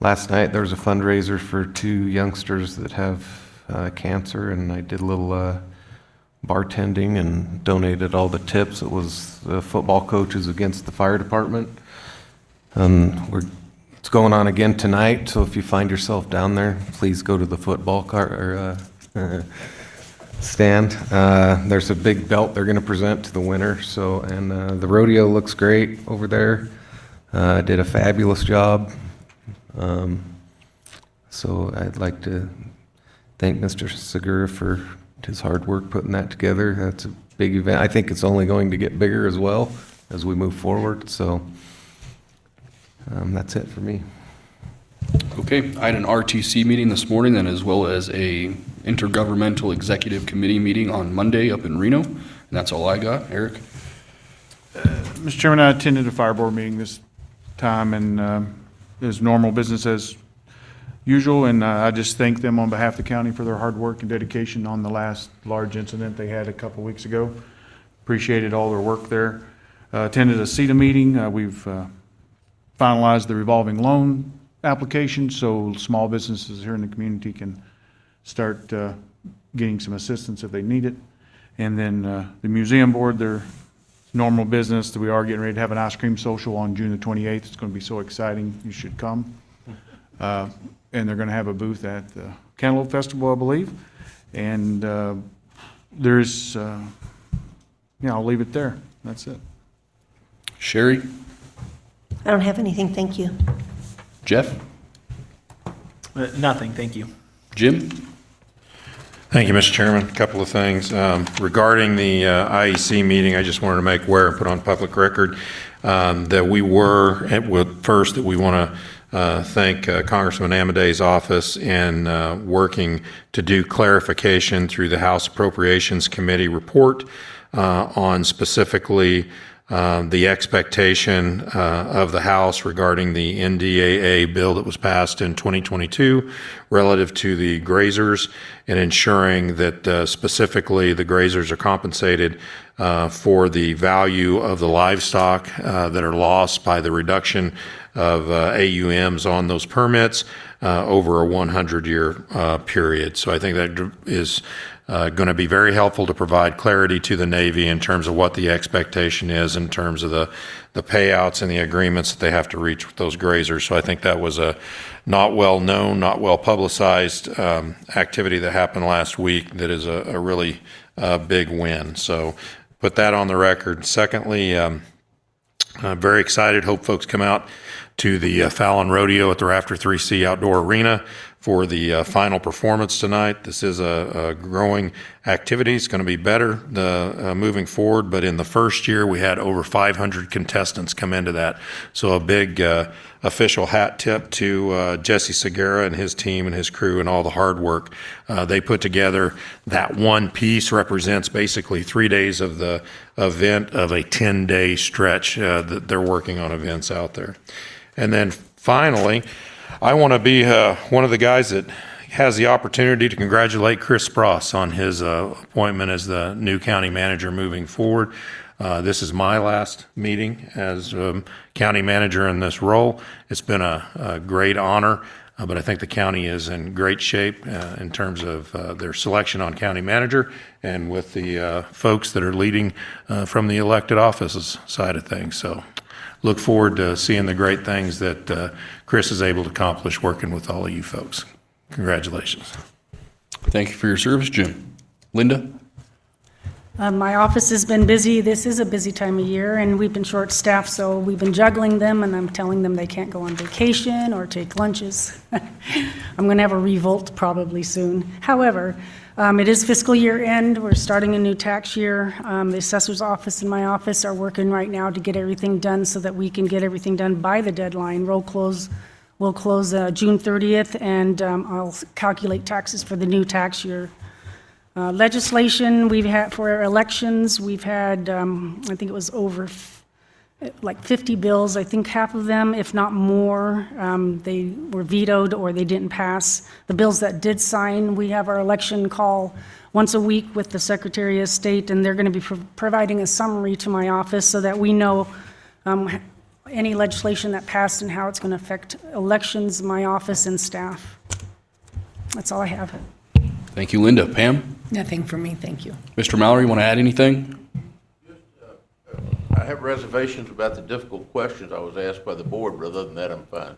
last night. There was a fundraiser for 2 youngsters that have cancer, and I did a little bartending and donated all the tips. It was the football coaches against the fire department. It's going on again tonight, so if you find yourself down there, please go to the football stand. There's a big belt they're going to present to the winner. So, and the rodeo looks great over there. Did a fabulous job. So I'd like to thank Mr. Segura for his hard work putting that together. That's a big event. I think it's only going to get bigger as well as we move forward. So that's it for me. Okay, I had an RTC meeting this morning, and as well as a intergovernmental executive committee meeting on Monday up in Reno, and that's all I got. Eric? Mr. Chairman, I attended a fire board meeting this time, and it was normal business as usual, and I just thank them on behalf of the county for their hard work and dedication on the last large incident they had a couple weeks ago. Appreciated all their work there. Attended a CETA meeting. We've finalized the revolving loan application, so small businesses here in the community can start getting some assistance if they need it. And then the museum board, their normal business, that we are getting ready to have an ice cream social on June the 28th. It's going to be so exciting. You should come. And they're going to have a booth at the Cantaloupe Festival, I believe. And there's, I'll leave it there. That's it. Sherry? I don't have anything, thank you. Jeff? Nothing, thank you. Jim? Thank you, Mr. Chairman. A couple of things. Regarding the IEC meeting, I just wanted to make aware and put on public record that we were, first, that we want to thank Congressman Amadei's office in working to do clarification through the House Appropriations Committee report on specifically the expectation of the House regarding the NDAA bill that was passed in 2022 relative to the grazers and ensuring that specifically the grazers are compensated for the value of the livestock that are lost by the reduction of AUMs on those permits over a 100-year period. So I think that is going to be very helpful to provide clarity to the Navy in terms of what the expectation is in terms of the payouts and the agreements that they have to reach with those grazers. So I think that was a not well known, not well publicized activity that happened last week that is a really big win. So put that on the record. Secondly, I'm very excited. Hope folks come out to the Fallon Rodeo at the Rafter 3C Outdoor Arena for the final performance tonight. This is a growing activity. It's going to be better moving forward, but in the first year we had over 500 contestants come into that. So a big official hat tip to Jesse Segura and his team and his crew and all the hard work they put together. That one piece represents basically 3 days of the event of a 10-day stretch that they're working on events out there. And then finally, I want to be one of the guys that has the opportunity to congratulate Chris Spross on his appointment as the new county manager moving forward. This is my last meeting as county manager in this role. It's been a great honor, but I think the county is in great shape in terms of their selection on county manager and with the folks that are leading from the elected offices side of things. So look forward to seeing the great things that Chris is able to accomplish working with all of you folks. Congratulations. Thank you for your service, Jim. Linda? My office has been busy. This is a busy time of year, and we've been short-staffed, so we've been juggling them, and I'm telling them they can't go on vacation or take lunches. I'm going to have a revolt probably soon. However, it is fiscal year end. We're starting a new tax year. The assessor's office and my office are working right now to get everything done so that we can get everything done by the deadline. We'll close June 30th, and I'll calculate taxes for the new tax year. Legislation we've had for elections, we've had, I think it was over like 50 bills. I think half of them, if not more, they were vetoed or they didn't pass. The bills that did sign, we have our election call once a week with the Secretary of State, and they're going to be providing a summary to my office so that we know any legislation that passed and how it's going to affect elections, my office, and staff. That's all I have. Thank you, Linda. Pam? Nothing for me, thank you. Mr. Mallory, want to add anything? I have reservations about the difficult questions I was asked by the board, but other than that, I'm fine.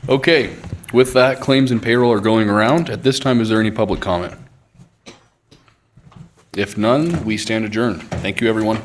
Okay, with that, claims and payroll are going around. At this time, is there any public comment? If none, we stand adjourned. Thank you, everyone.